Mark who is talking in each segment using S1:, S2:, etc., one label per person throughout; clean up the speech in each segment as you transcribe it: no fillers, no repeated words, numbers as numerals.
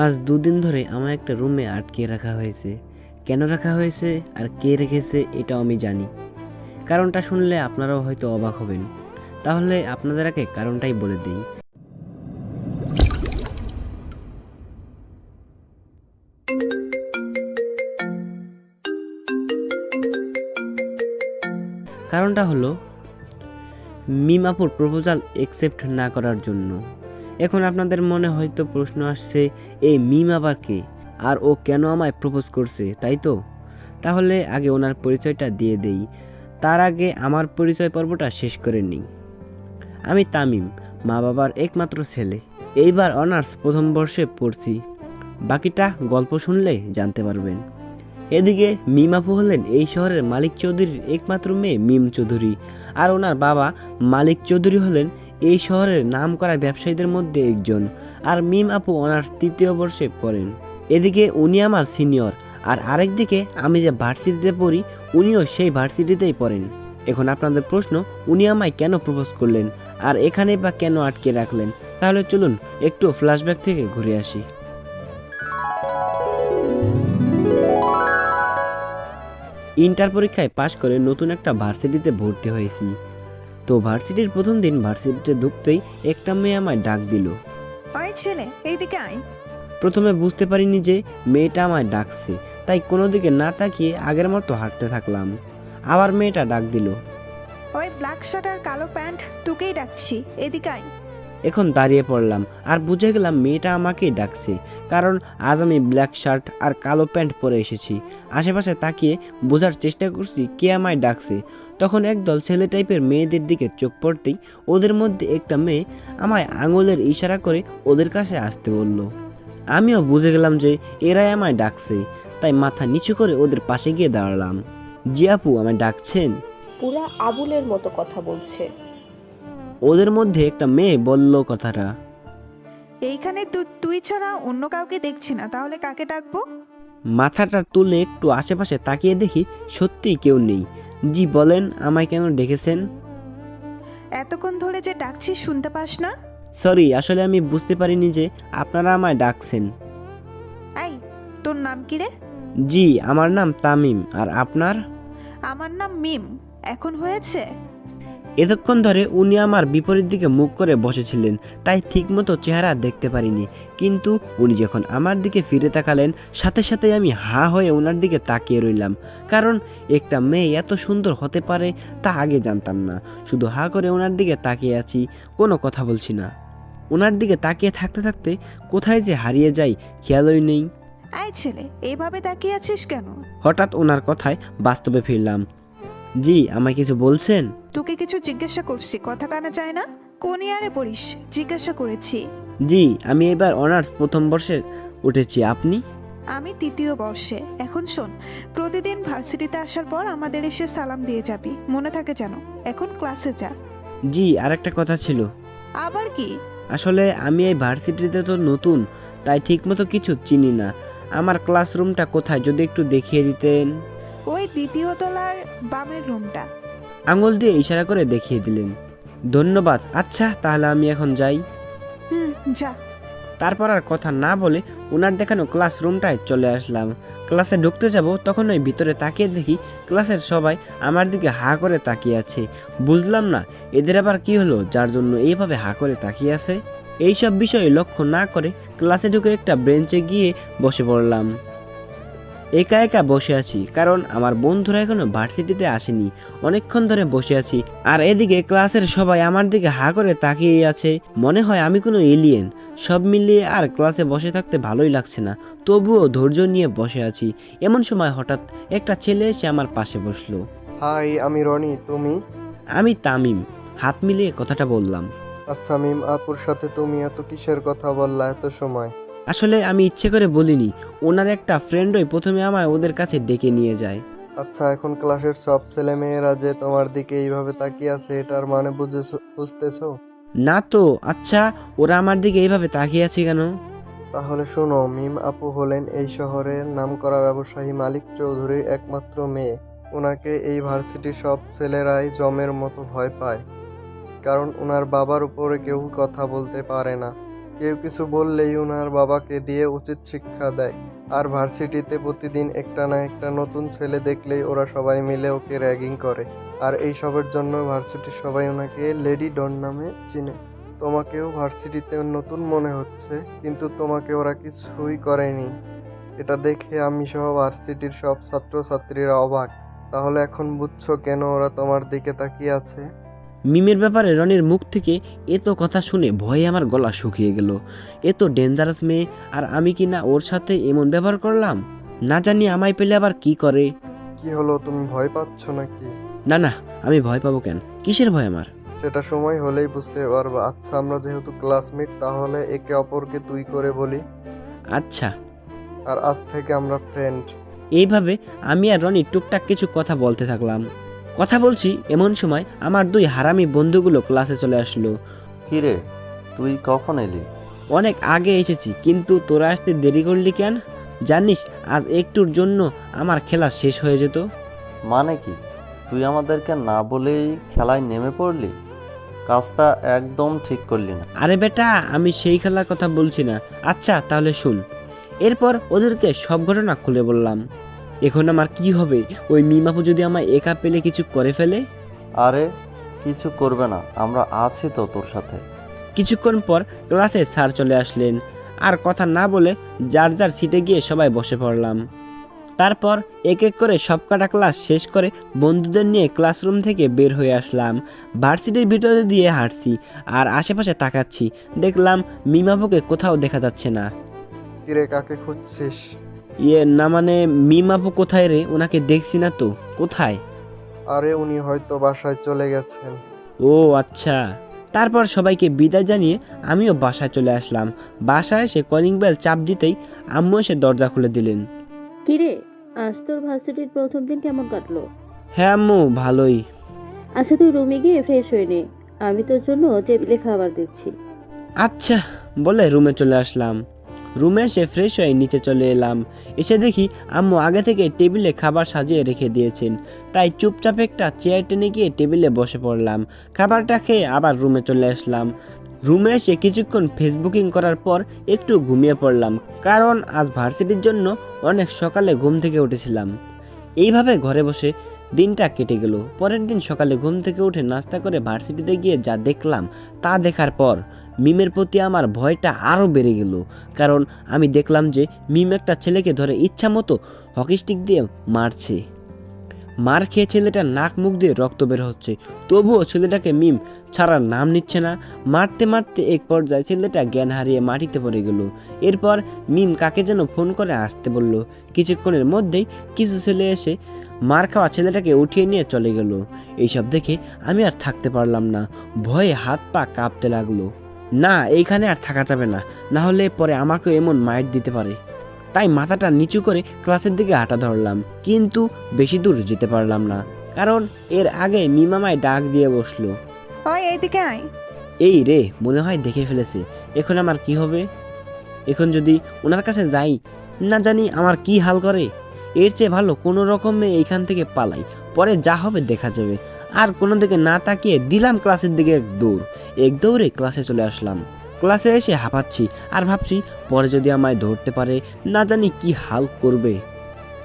S1: আজ দুদিন ধরে আমার একটা রুমে আটকে রাখা হয়েছে। কেন রাখা হয়েছে আর কে রেখেছে এটাও আমি জানি। কারণটা শুনলে আপনারাও হয়তো অবাক হবেন। তাহলে আপনাদের আগে কারণটাই বলে দিই। কারণটা হলো মিম আপুর প্রপোজাল একসেপ্ট না করার জন্য। এখন আপনাদের মনে হয়তো প্রশ্ন আসছে, এই মিম আবার কে, আর ও কেন আমায় প্রপোজ করছে, তাই তো? তাহলে আগে ওনার পরিচয়টা দিয়ে দেই। তার আগে আমার পরিচয় পর্বটা শেষ করে নিই। আমি তামিম, মা বাবার একমাত্র ছেলে। এইবার অনার্স প্রথম বর্ষে পড়ছি। বাকিটা গল্প শুনলে জানতে পারবেন। এদিকে মিম আপু হলেন এই শহরের মালিক চৌধুরীর একমাত্র মেয়ে মিম চৌধুরী, আর ওনার বাবা মালিক চৌধুরী হলেন এই শহরের নামকরা ব্যবসায়ীদের মধ্যে একজন। আর মিম আপু অনার্স তৃতীয় বর্ষে পড়েন। এদিকে উনি আমার সিনিয়র, আর আরেকদিকে আমি যে ভার্সিটিতে পড়ি উনিও সেই ভার্সিটিতেই পড়েন। এখন আপনাদের প্রশ্ন, উনি আমায় কেন প্রপোজ করলেন আর এখানে বা কেন আটকে রাখলেন? তাহলে চলুন একটু ফ্ল্যাশব্যাক থেকে ঘুরে আসি। ইন্টার পরীক্ষায় পাশ করে নতুন একটা ভার্সিটিতে ভর্তি হয়েছি। তো ভার্সিটির প্রথম দিন ভার্সিটিতে ঢুকতেই একটা মেয়ে আমায় ডাক দিল।
S2: ওই ছেলে, এইদিকে আয়।
S1: প্রথমে বুঝতে পারিনি যে মেয়েটা আমায় ডাকছে, তাই কোনো দিকে না তাকিয়ে আগের মতো হাঁটতে থাকলাম। আবার মেয়েটা ডাক দিল।
S2: ওই ব্ল্যাক শার্ট আর কালো প্যান্ট, তোকেই ডাকছি, এদিকে আয়।
S1: এখন দাঁড়িয়ে পড়লাম আর বুঝে গেলাম মেয়েটা আমাকেই ডাকছে, কারণ আজ আমি ব্ল্যাক শার্ট আর কালো প্যান্ট পরে এসেছি। আশেপাশে তাকিয়ে বোঝার চেষ্টা করছি কে আমায় ডাকছে। তখন একদল ছেলে টাইপের মেয়েদের দিকে চোখ পড়তেই ওদের মধ্যে একটা মেয়ে আমায় আঙুলের ইশারা করে ওদের কাছে আসতে বলল। আমিও বুঝে গেলাম যে এরাই আমায় ডাকছে, তাই মাথা নিচু করে ওদের পাশে গিয়ে দাঁড়ালাম। জি আপু, আমায় ডাকছেন?
S3: পুরা আবুলের মতো কথা বলছে।
S1: ওদের মধ্যে একটা মেয়ে বলল কথাটা।
S2: এইখানে তুই ছাড়া অন্য কাউকে দেখছি না, তাহলে কাকে ডাকবো?
S1: মাথাটা তুলে একটু আশেপাশে তাকিয়ে দেখি সত্যিই কেউ নেই। জি বলেন, আমায় কেন ডেকেছেন?
S2: এতক্ষণ ধরে যে ডাকছি শুনতে পাস না?
S1: সরি, আসলে আমি বুঝতে পারিনি যে আপনারা আমায় ডাকছেন।
S2: এই, তোর নাম কি রে?
S1: জি, আমার নাম তামিম। আর আপনার?
S2: আমার নাম মিম। এখন হয়েছে?
S1: এতক্ষণ ধরে উনি আমার বিপরীত দিকে মুখ করে বসেছিলেন, তাই ঠিকমতো চেহারা দেখতে পারিনি। কিন্তু উনি যখন আমার দিকে ফিরে তাকালেন, সাথে সাথে আমি হা হয়ে ওনার দিকে তাকিয়ে রইলাম। কারণ একটা মেয়ে এত সুন্দর হতে পারে তা আগে জানতাম না। শুধু হা করে ওনার দিকে তাকিয়ে আছি, কোনো কথা বলছি না। ওনার দিকে তাকিয়ে থাকতে থাকতে কোথায় যে হারিয়ে যাই খেয়ালই নেই।
S2: এই ছেলে, এইভাবে তাকিয়ে আছিস কেন?
S1: হঠাৎ ওনার কথায় বাস্তবে ফিরলাম। জি, আমায় কিছু বলছেন?
S2: তোকে কিছু জিজ্ঞাসা করছি, কথা কানে যায় না? কোন ইয়ারে পড়িস জিজ্ঞাসা করেছি।
S1: জি, আমি এবার অনার্স প্রথম বর্ষে উঠেছি। আপনি?
S2: আমি তৃতীয় বর্ষে। এখন শোন, প্রতিদিন ভার্সিটিতে আসার পর আমাদের এসে সালাম দিয়ে যাবি, মনে থাকে যেন। এখন ক্লাসে যা।
S1: জি, আরেকটা কথা ছিল।
S2: আবার কি?
S1: আসলে আমি এই ভার্সিটিতে তো নতুন, তাই ঠিকমতো কিছু চিনি না। আমার ক্লাসরুমটা কোথায় যদি একটু দেখিয়ে দিতেন।
S2: ওই দ্বিতীয় তলার বামের রুমটা।
S1: আঙুল দিয়ে ইশারা করে দেখিয়ে দিলেন। ধন্যবাদ। আচ্ছা, তাহলে আমি এখন যাই।
S2: যা।
S1: তারপর আর কথা না বলে ওনার দেখানো ক্লাসরুমটায় চলে আসলাম। ক্লাসে ঢুকতে যাব তখন ওই ভিতরে তাকিয়ে দেখি ক্লাসের সবাই আমার দিকে হা করে তাকিয়ে আছে। বুঝলাম না এদের আবার কি হলো যার জন্য এইভাবে হা করে তাকিয়ে আছে। এইসব বিষয়ে লক্ষ্য না করে ক্লাসে ঢুকে একটা বেঞ্চে গিয়ে বসে পড়লাম। একা একা বসে আছি, কারণ আমার বন্ধুরা এখনো ভার্সিটিতে আসেনি। অনেকক্ষণ ধরে বসে আছি, আর এদিকে ক্লাসের সবাই আমার দিকে হা করে তাকিয়ে আছে। মনে হয় আমি কোনো এলিয়েন। সব মিলিয়ে আর ক্লাসে বসে থাকতে ভালোই লাগছে না, তবুও ধৈর্য নিয়ে বসে আছি। এমন সময় হঠাৎ একটা ছেলে এসে আমার পাশে বসলো।
S4: হাই, আমি রনি। তুমি?
S1: আমি তামিম। হাত মিলিয়ে কথাটা বললাম।
S4: আচ্ছা মিম আপুর সাথে তুমি এত কিসের কথা বললা এত সময়?
S1: আসলে আমি ইচ্ছে করে বলিনি, ওনার একটা ফ্রেন্ডই প্রথমে আমায় ওদের কাছে ডেকে নিয়ে যায়।
S4: আচ্ছা, এখন ক্লাসের সব ছেলে মেয়েরা যে তোমার দিকে এইভাবে তাকিয়ে আছে এটার মানে বুঝতেছো?
S1: না তো। আচ্ছা, ওরা আমার দিকে এইভাবে তাকিয়ে আছে কেন?
S4: তাহলে শোনো, মিম আপু হলেন এই শহরের নামকরা ব্যবসায়ী মালিক চৌধুরীর একমাত্র মেয়ে। ওনাকে এই ভার্সিটির সব ছেলেরাই জমের মতো ভয় পায়, কারণ ওনার বাবার উপরে কেউ কথা বলতে পারে না। কেউ কিছু বললেই ওনার বাবাকে দিয়ে উচিত শিক্ষা দেয়। আর ভার্সিটিতে প্রতিদিন একটা না একটা নতুন ছেলে দেখলেই ওরা সবাই মিলে ওকে র্যাগিং করে। আর এইসবের জন্য ভার্সিটির সবাই ওনাকে লেডি ডন নামে চিনে। তোমাকেও ভার্সিটিতে নতুন মনে হচ্ছে, কিন্তু তোমাকে ওরা কিছুই করেনি। এটা দেখে আমি সহ ভার্সিটির সব ছাত্রছাত্রীরা অবাক। তাহলে এখন বুঝছো কেন ওরা তোমার দিকে তাকিয়ে আছে?
S1: মিমের ব্যাপারে রনির মুখ থেকে এত কথা শুনে ভয়ে আমার গলা শুকিয়ে গেল। এত ডেঞ্জারাস মেয়ে, আর আমি কি না ওর সাথে এমন ব্যবহার করলাম? না জানি আমায় পেলে আবার কি করে।
S4: কি হলো, তুমি ভয় পাচ্ছ নাকি?
S1: না না, আমি ভয় পাবো কেন? কিসের ভয় আমার?
S4: সেটা সময় হলেই বুঝতে পারবা। আচ্ছা, আমরা যেহেতু ক্লাসমেট, তাহলে একে অপরকে তুই করে বলি।
S1: আচ্ছা।
S4: আর আজ থেকে আমরা ফ্রেন্ড।
S1: এইভাবে আমি আর রনি টুকটাক কিছু কথা বলতে থাকলাম। কথা বলছি এমন সময় আমার দুই হারামি বন্ধুগুলো ক্লাসে চলে আসলো।
S5: কিরে, তুই কখন এলি?
S1: অনেক আগে এসেছি, কিন্তু তোরা আসতে দেরি করলি কেন? জানিস আজ একটুর জন্য আমার খেলা শেষ হয়ে যেত।
S5: মানে কি, তুই আমাদেরকে না বলেই খেলায় নেমে পড়লি? কাজটা একদম ঠিক করলি না।
S1: আরে বেটা, আমি সেই খেলার কথা বলছি না। আচ্ছা তাহলে শুন। এরপর ওদেরকে সব ঘটনা খুলে বললাম। এখন আমার কি হবে? ওই মিমাপু যদি আমায় একা পেলে কিছু করে ফেলে?
S5: আরে কিছু করবে না, আমরা আছি তো তোর সাথে।
S1: কিছুক্ষণ পর ক্লাসে স্যার চলে আসলেন। আর কথা না বলে যার যার সিটে গিয়ে সবাই বসে পড়লাম। তারপর এক এক করে সবকটা ক্লাস শেষ করে বন্ধুদের নিয়ে ক্লাসরুম থেকে বের হয়ে আসলাম। ভার্সিটির ভিতরে দিয়ে হাঁটছি আর আশেপাশে তাকাচ্ছি। দেখলাম মিমাপুকে কোথাও দেখা যাচ্ছে না।
S4: কিরে, কাকে খুঁজছিস?
S1: না মানে মিমাপু কোথায় রে? ওনাকে দেখছি না তো। কোথায়?
S4: আরে উনি হয়তো বাসায় চলে গেছেন।
S1: ও আচ্ছা। তারপর সবাইকে বিদায় জানিয়ে আমিও বাসায় চলে আসলাম। বাসায় এসে কলিং বেল চাপ দিতেই আম্মু এসে দরজা খুলে দিলেন।
S6: কিরে, আজ তোর ভার্সিটির প্রথম দিন কেমন কাটলো?
S1: হ্যাঁ আম্মু, ভালোই।
S6: আচ্ছা তুই রুমে গিয়ে ফ্রেশ হয়ে নে, আমি তোর জন্য টেবিলে খাবার দিচ্ছি।
S1: আচ্ছা বলে রুমে চলে আসলাম। রুমে এসে ফ্রেশ হয়ে নিচে চলে এলাম। এসে দেখি আম্মু আগে থেকে টেবিলে খাবার সাজিয়ে রেখে দিয়েছেন। তাই চুপচাপ একটা চেয়ার টেনে গিয়ে টেবিলে বসে পড়লাম। খাবারটা খেয়ে আবার রুমে চলে আসলাম। রুমে এসে কিছুক্ষণ ফেসবুকিং করার পর একটু ঘুমিয়ে পড়লাম, কারণ আজ ভার্সিটির জন্য অনেক সকালে ঘুম থেকে উঠেছিলাম। এইভাবে ঘরে বসে দিনটা কেটে গেল। পরের দিন সকালে ঘুম থেকে উঠে নাস্তা করে ভার্সিটিতে গিয়ে যা দেখলাম তা দেখার পর মিমের প্রতি আমার ভয়টা আরও বেড়ে গেল। কারণ আমি দেখলাম যে মিম একটা ছেলেকে ধরে ইচ্ছা মতো হকি স্টিক দিয়ে মারছে। মার খেয়ে ছেলেটার নাক মুখ দিয়ে রক্ত বের হচ্ছে, তবুও ছেলেটাকে মিম ছাড়ার নাম নিচ্ছে না। মারতে মারতে এক পর্যায়ে ছেলেটা জ্ঞান হারিয়ে মাটিতে পড়ে গেল। এরপর মিম কাকে যেন ফোন করে আসতে বলল। কিছুক্ষণের মধ্যেই কিছু ছেলে এসে মার খাওয়া ছেলেটাকে উঠিয়ে নিয়ে চলে গেল। এইসব দেখে আমি আর থাকতে পারলাম না। ভয়ে হাত পা কাঁপতে লাগলো। না, এইখানে আর থাকা যাবে না, না হলে পরে আমাকেও এমন মাইট দিতে পারে। তাই মাথাটা নিচু করে ক্লাসের দিকে হাঁটা ধরলাম, কিন্তু বেশি দূর যেতে পারলাম না, কারণ এর আগে মিমামায় ডাক দিয়ে বসলো।
S2: ওই এইদিকে আয়।
S1: এই রে, মনে হয় দেখে ফেলেছে। এখন আমার কি হবে? এখন যদি ওনার কাছে যাই, না জানি আমার কি হাল করে। এর চেয়ে ভালো কোনো রকমে এইখান থেকে পালাই, পরে যা হবে দেখা যাবে। আর কোনো দিকে না তাকিয়ে দিলাম ক্লাসের দিকে এক দৌড়ে ক্লাসে চলে আসলাম। ক্লাসে এসে হাঁপাচ্ছি আর ভাবছি পরে যদি আমায় ধরতে পারে, না জানি কি হাল করবে।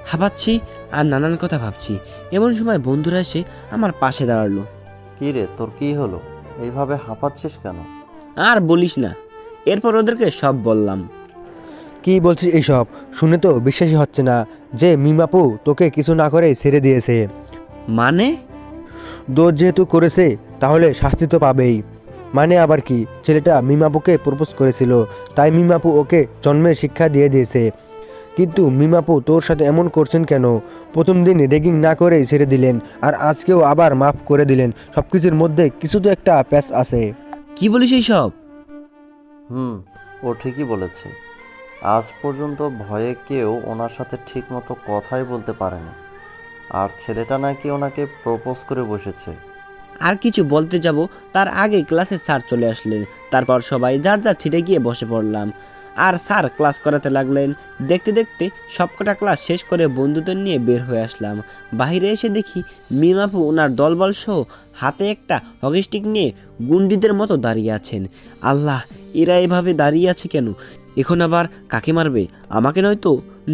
S1: হাঁপাচ্ছি আর নানান কথা ভাবছি। এমন সময় বন্ধুরা এসে আমার পাশে দাঁড়ালো।
S5: কি রে, তোর কি হলো? এইভাবে হাঁপাচ্ছিস কেন?
S1: আর বলিস না। এরপর ওদেরকে সব বললাম।
S7: কি বলছিস এইসব? শুনে তো বিশ্বাসই হচ্ছে না যে মিমাপু তোকে কিছু না করে ছেড়ে দিয়েছে।
S1: মানে?
S7: দোষ যেহেতু করেছে তাহলে শাস্তি তো পাবেই। মানে আবার কি, ছেলেটা মিমাপুকে প্রপোজ করেছিল, তাই মিমাপু ওকে জন্মের শিক্ষা দিয়ে দিয়েছে। কিন্তু মিমাপু তোর সাথে এমন করছেন কেন? প্রথম দিন রেগিং না করেই ছেড়ে দিলেন, আর আজকেও আবার মাফ করে দিলেন। সব কিছুর মধ্যে কিছু তো একটা প্যাচ আছে।
S1: কি বলিস এইসব?
S5: ও ঠিকই বলেছে। আজ পর্যন্ত ভয়ে কেউ ওনার সাথে ঠিক মতো কথাই বলতে পারেনি, আর ছেলেটা নাকি ওনাকে প্রপোজ করে বসেছে।
S1: আর কিছু বলতে যাব তার আগে ক্লাসে স্যার চলে আসলেন। তারপর সবাই যার যার ছিটে গিয়ে বসে পড়লাম। আর স্যার ক্লাস করাতে লাগলেন। দেখতে দেখতে সবকটা ক্লাস শেষ করে বন্ধুদের নিয়ে বের হয়ে আসলাম। বাইরে এসে দেখি মিম আপু ওনার দলবল সহ হাতে একটা হকি স্টিক নিয়ে গুন্ডিদের মতো দাঁড়িয়ে আছেন। আল্লাহ, এরা এভাবে দাঁড়িয়ে আছে কেন? এখন আবার কাকে মারবে? আমাকে নয়তো?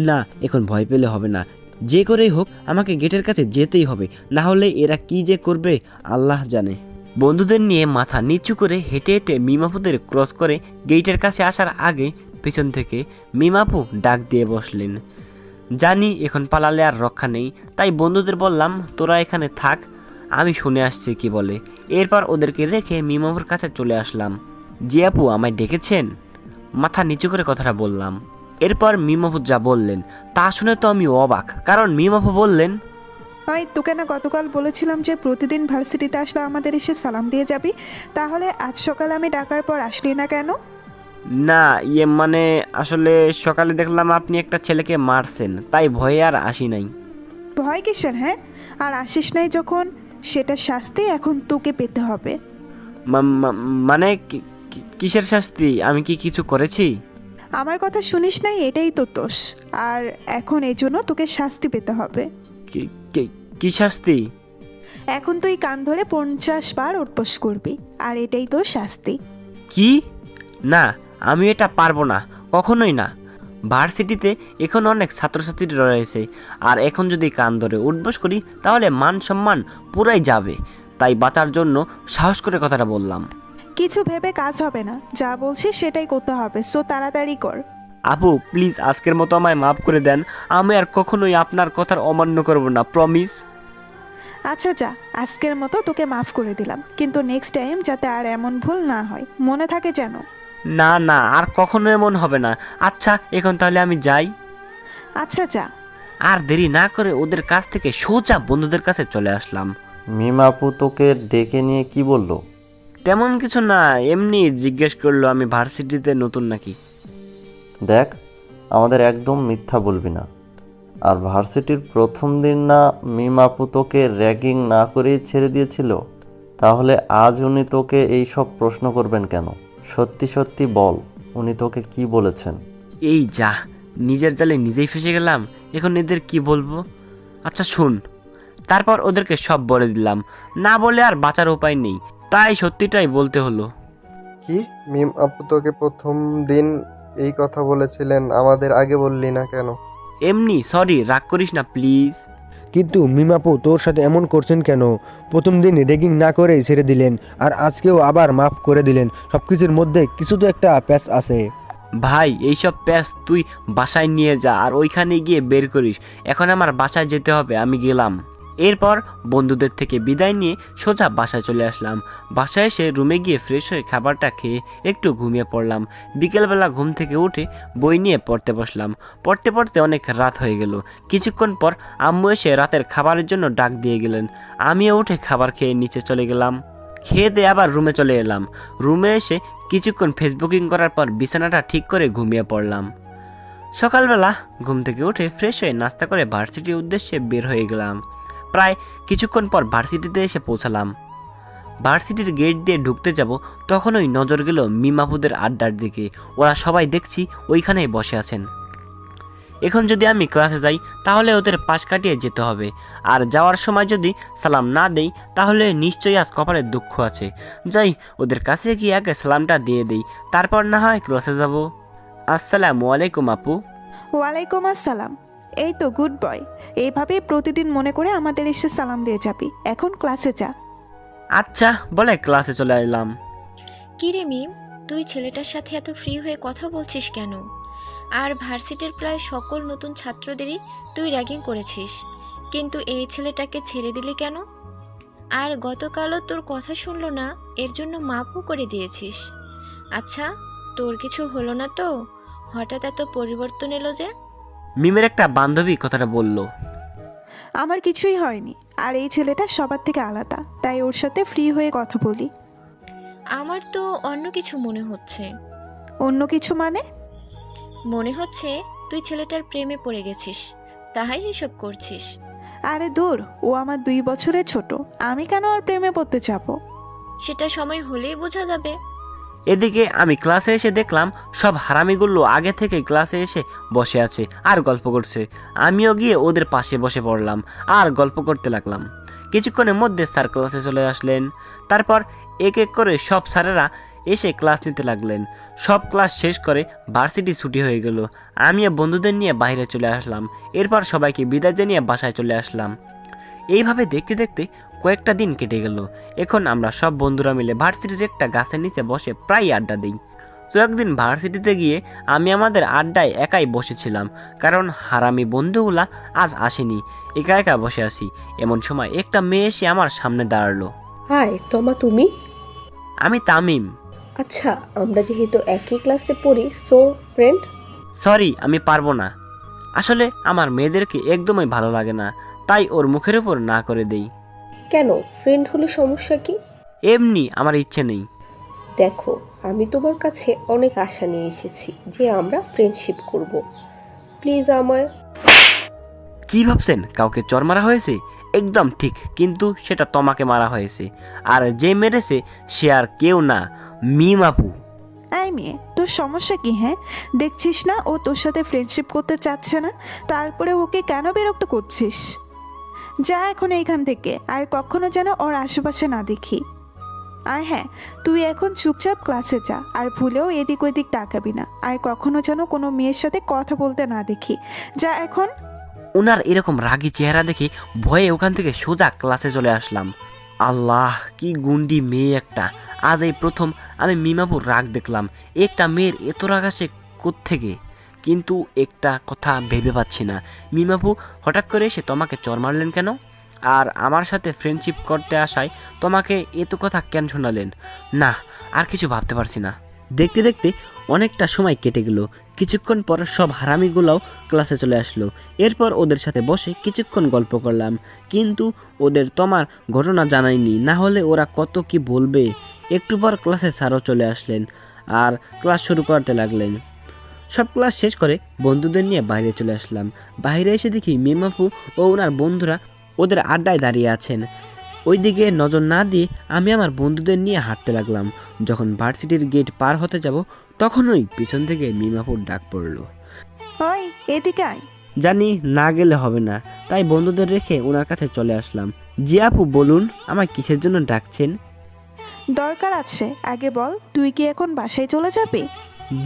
S1: না, এখন ভয় পেলে হবে না, যে করেই হোক আমাকে গেটের কাছে যেতেই হবে, না হলে এরা কি যে করবে আল্লাহ জানে। বন্ধুদের নিয়ে মাথা নিচু করে হেঁটে হেঁটে মিমাপুদের ক্রস করে গেটের কাছে আসার আগে পেছন থেকে মিমাপু ডাক দিয়ে বসলেন। জানি এখন পালালে আর রক্ষা নেই, তাই বন্ধুদের বললাম তোরা এখানে থাক, আমি শুনে আসছি কি বলে। এরপর ওদেরকে রেখে মিমাপুর কাছে চলে আসলাম। জি আপু, আমায় ডেকেছেন? মাথা নিচু করে কথাটা বললাম। এরপর মিমাপু যা বললেন তা শুনে তো আমি অবাক, কারণ মিমাপু বললেন,
S2: ভাই তোকে না গতকাল বলেছিলাম যে প্রতিদিন ভার্সিটিতে আসলে আমাদের এসে সালাম দিয়ে যাবি, তাহলে আজ সকালে আমি ডাকার পর আসলি না কেন?
S1: না মানে আসলে সকালে দেখলাম আপনি একটা ছেলেকে মারছেন, তাই ভয়ে আর আসি নাই।
S2: ভয় কিসের? হ্যাঁ, আর আসিস নাই যখন, সেটা শাস্তি এখন তোকে পেতে হবে।
S1: মানে কিসের শাস্তি? আমি কি কিছু করেছি?
S2: আমার কথা শুনিস নাই, এটাই তো দোষ। আর এখন এই জন্য তোকে শাস্তি পেতে হবে।
S1: কি শাস্তি?
S2: এখন তুই কান ধরে 50 বার উঠবোস করবি, আর এটাই তোর শাস্তি।
S1: কি? না, আমি এটা পারবো না, কখনোই না। ভার্সিটিতে এখন অনেক ছাত্রছাত্রীরা রয়েছে, আর এখন যদি কান ধরে উঠবস করি তাহলে মান সম্মান পুরাই যাবে, তাই বাঁচার জন্য সাহস করে কথাটা বললাম।
S2: কিছু ভেবে কাজ হবে না, যা বলছি সেটাই করতে হবে, সো তাড়াতাড়ি কর।
S1: আপু প্লিজ আজকের মতো আমায় মাফ করে দেন, আমি আর কখনোই আপনার কথার অমান্য করব না, প্রমিস।
S2: আচ্ছা যা, আজকের মতো তোকে মাফ করে দিলাম, কিন্তু নেক্সট টাইম যাতে আর এমন ভুল না হয়, মনে থাকে যেন।
S1: না না, আর কখনো এমন হবে না। আচ্ছা এখন তাহলে আমি যাই।
S2: আচ্ছা যা।
S1: আর দেরি না করে ওদের কাছ থেকে সোজা বন্ধুদের কাছে চলে আসলাম।
S5: মিম আপু তোকে ডেকে নিয়ে কি বলল?
S1: তেমন কিছু না, এমনি জিজ্ঞেস করলো আমি ভার্সিটিতে নতুন নাকি।
S5: দেখ, আমাদের একদম মিথ্যা বলবি না। আর ভার্সিটির প্রথম দিন না মিম আপু তোকে র্যাগিং না করেই ছেড়ে দিয়েছিল? তাহলে আজ উনি তোকে এই সব প্রশ্ন করবেন কেন? সত্যি সত্যি বল, উনি তোকে কি বলেছেন?
S1: এই যা, নিজের জালে নিজেই ফেসে গেলাম, এখন এদের কি বলবো? আচ্ছা শুন। তারপর ওদেরকে সব বলে দিলাম, না বলে আর বাঁচার উপায় নেই, তাই সত্যিটাই বলতে হলো।
S4: কি, মিম আপু তোকে প্রথম দিন এই কথা বলেছিলেন, আমাদের আগে বললি না কেন?
S1: এমনি সরি, রাগ করিস না প্লিজ।
S7: কিন্তু মিমাপু তোর সাথে এমন করছেন কেন? প্রথম দিন রেগিং না করেই ছেড়ে দিলেন, আর আজকেও আবার মাফ করে দিলেন। সব কিছুর মধ্যে কিছু তো একটা প্যাচ আছে।
S1: ভাই এইসব প্যাচ তুই বাসায় নিয়ে যা, আর ওইখানে গিয়ে বের করিস। এখন আমার বাসায় যেতে হবে, আমি গেলাম। এরপর বন্ধুদের থেকে বিদায় নিয়ে সোজা বাসায় চলে আসলাম। বাসায় এসে রুমে গিয়ে ফ্রেশ হয়ে খাবারটা খেয়ে একটু ঘুমিয়ে পড়লাম। বিকেলবেলা ঘুম থেকে উঠে বই নিয়ে পড়তে বসলাম। পড়তে পড়তে অনেক রাত হয়ে গেল। কিছুক্ষণ পর আম্মু এসে রাতের খাবারের জন্য ডাক দিয়ে গেলেন। আমিও উঠে খাবার খেয়ে নিচে চলে গেলাম। খেয়ে দিয়ে আবার রুমে চলে এলাম। রুমে এসে কিছুক্ষণ ফেসবুকিং করার পর বিছানাটা ঠিক করে ঘুমিয়ে পড়লাম। সকালবেলা ঘুম থেকে উঠে ফ্রেশ হয়ে নাস্তা করে ভার্সিটির উদ্দেশ্যে বের হয়ে গেলাম। প্রায় কিছুক্ষণ পর ভার্সিটিতে এসে পৌঁছালাম। ভার্সিটির গেট দিয়ে ঢুকতে যাব, তখনই নজর গেল মিমাপুদের আড্ডার দিকে। ওরা সবাই দেখছি ওইখানেই বসে আছেন। এখন যদি আমি ক্লাসে যাই তাহলে ওদের পাশ কাটিয়ে যেতে হবে, আর যাওয়ার সময় যদি সালাম না দেই তাহলে নিশ্চয়ই আজ কপালে দুঃখ আছে। যাই, ওদের কাছে গিয়ে আগে সালামটা দিয়ে দেই, তারপর না হয় ক্লাসে যাব। আসসালামু আলাইকুম আপু।
S2: ওয়ালাইকুম আসসালাম। এই তো গুড বয়, এইভাবেই প্রতিদিন মনে করে আমাদের এসে সালাম দিয়ে যাবি। এখন ক্লাসে যা।
S1: আচ্ছা বলে ক্লাসে চলে এলাম।
S8: কি রে মিম, তুই ছেলেটার সাথে এত ফ্রি হয়ে কথা বলছিস কেন? আর ভার্সিটির প্রায় সকল নতুন ছাত্রদেরই তুই র্যাগিং করেছিস, কিন্তু এই ছেলেটাকে ছেড়ে দিলি কেন? আর গতকালও তোর কথা শুনলো না, এর জন্য মাফও করে দিয়েছিস। আচ্ছা, তোর কিছু হলো না তো? হঠাৎ এত পরিবর্তন এলো যে?
S1: মিমের একটা বান্ধবী কথাটা বলল।
S2: আমার কিছুই হয়নি, আর এই ছেলেটা সবার থেকে আলাদা, তাই ওর সাথে ফ্রি হয়ে কথা বলি।
S8: আমার তো অন্য কিছু মনে হচ্ছে।
S2: অন্য কিছু মানে?
S8: মনে হচ্ছে তুই ছেলেটার প্রেমে পড়ে গেছিস, তাই এসব করছিস।
S2: আরে দূর, ও আমার 2 বছরের ছোট, আমি কেন আর প্রেমে পড়তে যাব?
S8: সেটা সময় হলেই বোঝা যাবে।
S1: এদিকে আমি ক্লাসে এসে দেখলাম সব হারামিগুলো আগে থেকে ক্লাসে এসে বসে আছে আর গল্প করছে। আমিও গিয়ে ওদের পাশে বসে পড়লাম আর গল্প করতে লাগলাম। কিছুক্ষণের মধ্যে স্যার ক্লাসে চলে আসলেন। তারপর এক এক করে সব স্যারেরা এসে ক্লাস নিতে লাগলেন। সব ক্লাস শেষ করে ভার্সিটি ছুটি হয়ে গেল। আমিও বন্ধুদের নিয়ে বাইরে চলে আসলাম। এরপর সবাইকে বিদায় জানিয়ে বাসায় চলে আসলাম। এইভাবে দেখতে দেখতে কয়েকটা দিন কেটে গেল। এখন আমরা সব বন্ধুরা মিলে ভার্সিটির একটা গাছের নিচে বসে প্রায় আড্ডা দিই। তো একদিন ভার্সিটিতে গিয়ে আমি আমাদের আড্ডায় একাই বসেছিলাম, কারণ হারামি বন্ধুগুলা আজ আসেনি। একা একা বসে আছি। এমন সময় একটা মেয়ে এসে আমার সামনে দাঁড়ালো।
S3: হাই তমা, তুমি?
S1: আমি তামিম।
S3: আচ্ছা, আমরা যেহেতু একই ক্লাসে পড়ি, সো ফ্রেন্ড।
S1: সরি, আমি পারবো না। আসলে আমার মেয়েদেরকে একদমই ভালো লাগে না, তাই ওর মুখের উপর না করে দেই।
S3: কেন, ফ্রেন্ড হলে সমস্যা কি?
S1: এমনি আমার ইচ্ছে নেই।
S3: দেখো, আমি তোমার কাছে অনেক আশা নিয়ে এসেছি যে আমরা ফ্রেন্ডশিপ করব। প্লিজ আমায়।
S1: কি ভাবছেন কাউকে চর মারা হয়েছে? একদম ঠিক, কিন্তু সেটা তোমাকে মারা হয়েছে। আর যে মেরেছে সে আর কেউ না, মিম আপু।
S2: এই মেয়ে, তোর সমস্যা কি? হ্যাঁ, দেখছিস না ও তোর সাথে ফ্রেন্ডশিপ করতে চাচ্ছে না, তারপরে ওকে কেন বিরক্ত করছিস? যা এখন এইখান থেকে, আর কখনো যেন ওর আশেপাশে না দেখি। আর হ্যাঁ, তুই এখন চুপচাপ ক্লাসে যা, আর ভুলেও এদিক ওদিক তাকাবি না, আর কখনো যেন কোনো মেয়ের সাথে কথা বলতে না দেখি। যা এখন।
S1: ওনার এরকম রাগী চেহারা দেখে ভয়ে ওখান থেকে সোজা ক্লাসে চলে আসলাম। আল্লাহ, কি গুন্ডি মেয়ে একটা! আজ এই প্রথম আমি মিমাপুর রাগ দেখলাম। একটা মেয়ের এত রাগ আসে কোত্থেকে? কিন্তু একটা কথা ভেবে পাচ্ছি না, মিমাপু হঠাৎ করে এসে তোমাকে চর মারলেন কেন? আর আমার সাথে ফ্রেন্ডশিপ করতে আসায় তোমাকে এত কথা কেন শোনালেন? না, আর কিছু ভাবতে পারছি না। দেখতে দেখতে অনেকটা সময় কেটে গেল। কিছুক্ষণ পর সব হারামিগুলোও ক্লাসে চলে আসলো। এরপর ওদের সাথে বসে কিছুক্ষণ গল্প করলাম, কিন্তু ওদের তোমার ঘটনা জানাইনি, না হলে ওরা কত কি বলবে। একটু পর ক্লাসে স্যারও চলে আসলেন আর ক্লাস শুরু করতে লাগলেন। সব ক্লাস শেষ করে বন্ধুদের নিয়ে বাইরে চলে আসলাম। বাইরে এসে দেখি মিমাপু ও ওনার বন্ধুরা ওদের আড্ডায় দাঁড়িয়ে আছেন। ওইদিকে নজর না দিয়ে আমি আমার বন্ধুদের নিয়ে হাঁটতে লাগলাম। যখন ভার্সিটির গেট পার হতে যাব, তখনই পিছন থেকে মিমাপুর ডাক পড়লো।
S2: ওই, এদিকে আয়।
S1: জানি না গেলে হবে না, তাই বন্ধুদের রেখে ওনার কাছে চলে আসলাম। জি আপু, বলুন, আমায় কিসের জন্য ডাকছেন?
S2: দরকার আছে, আগে বল, তুই কি এখন বাসায় চলে যাবি?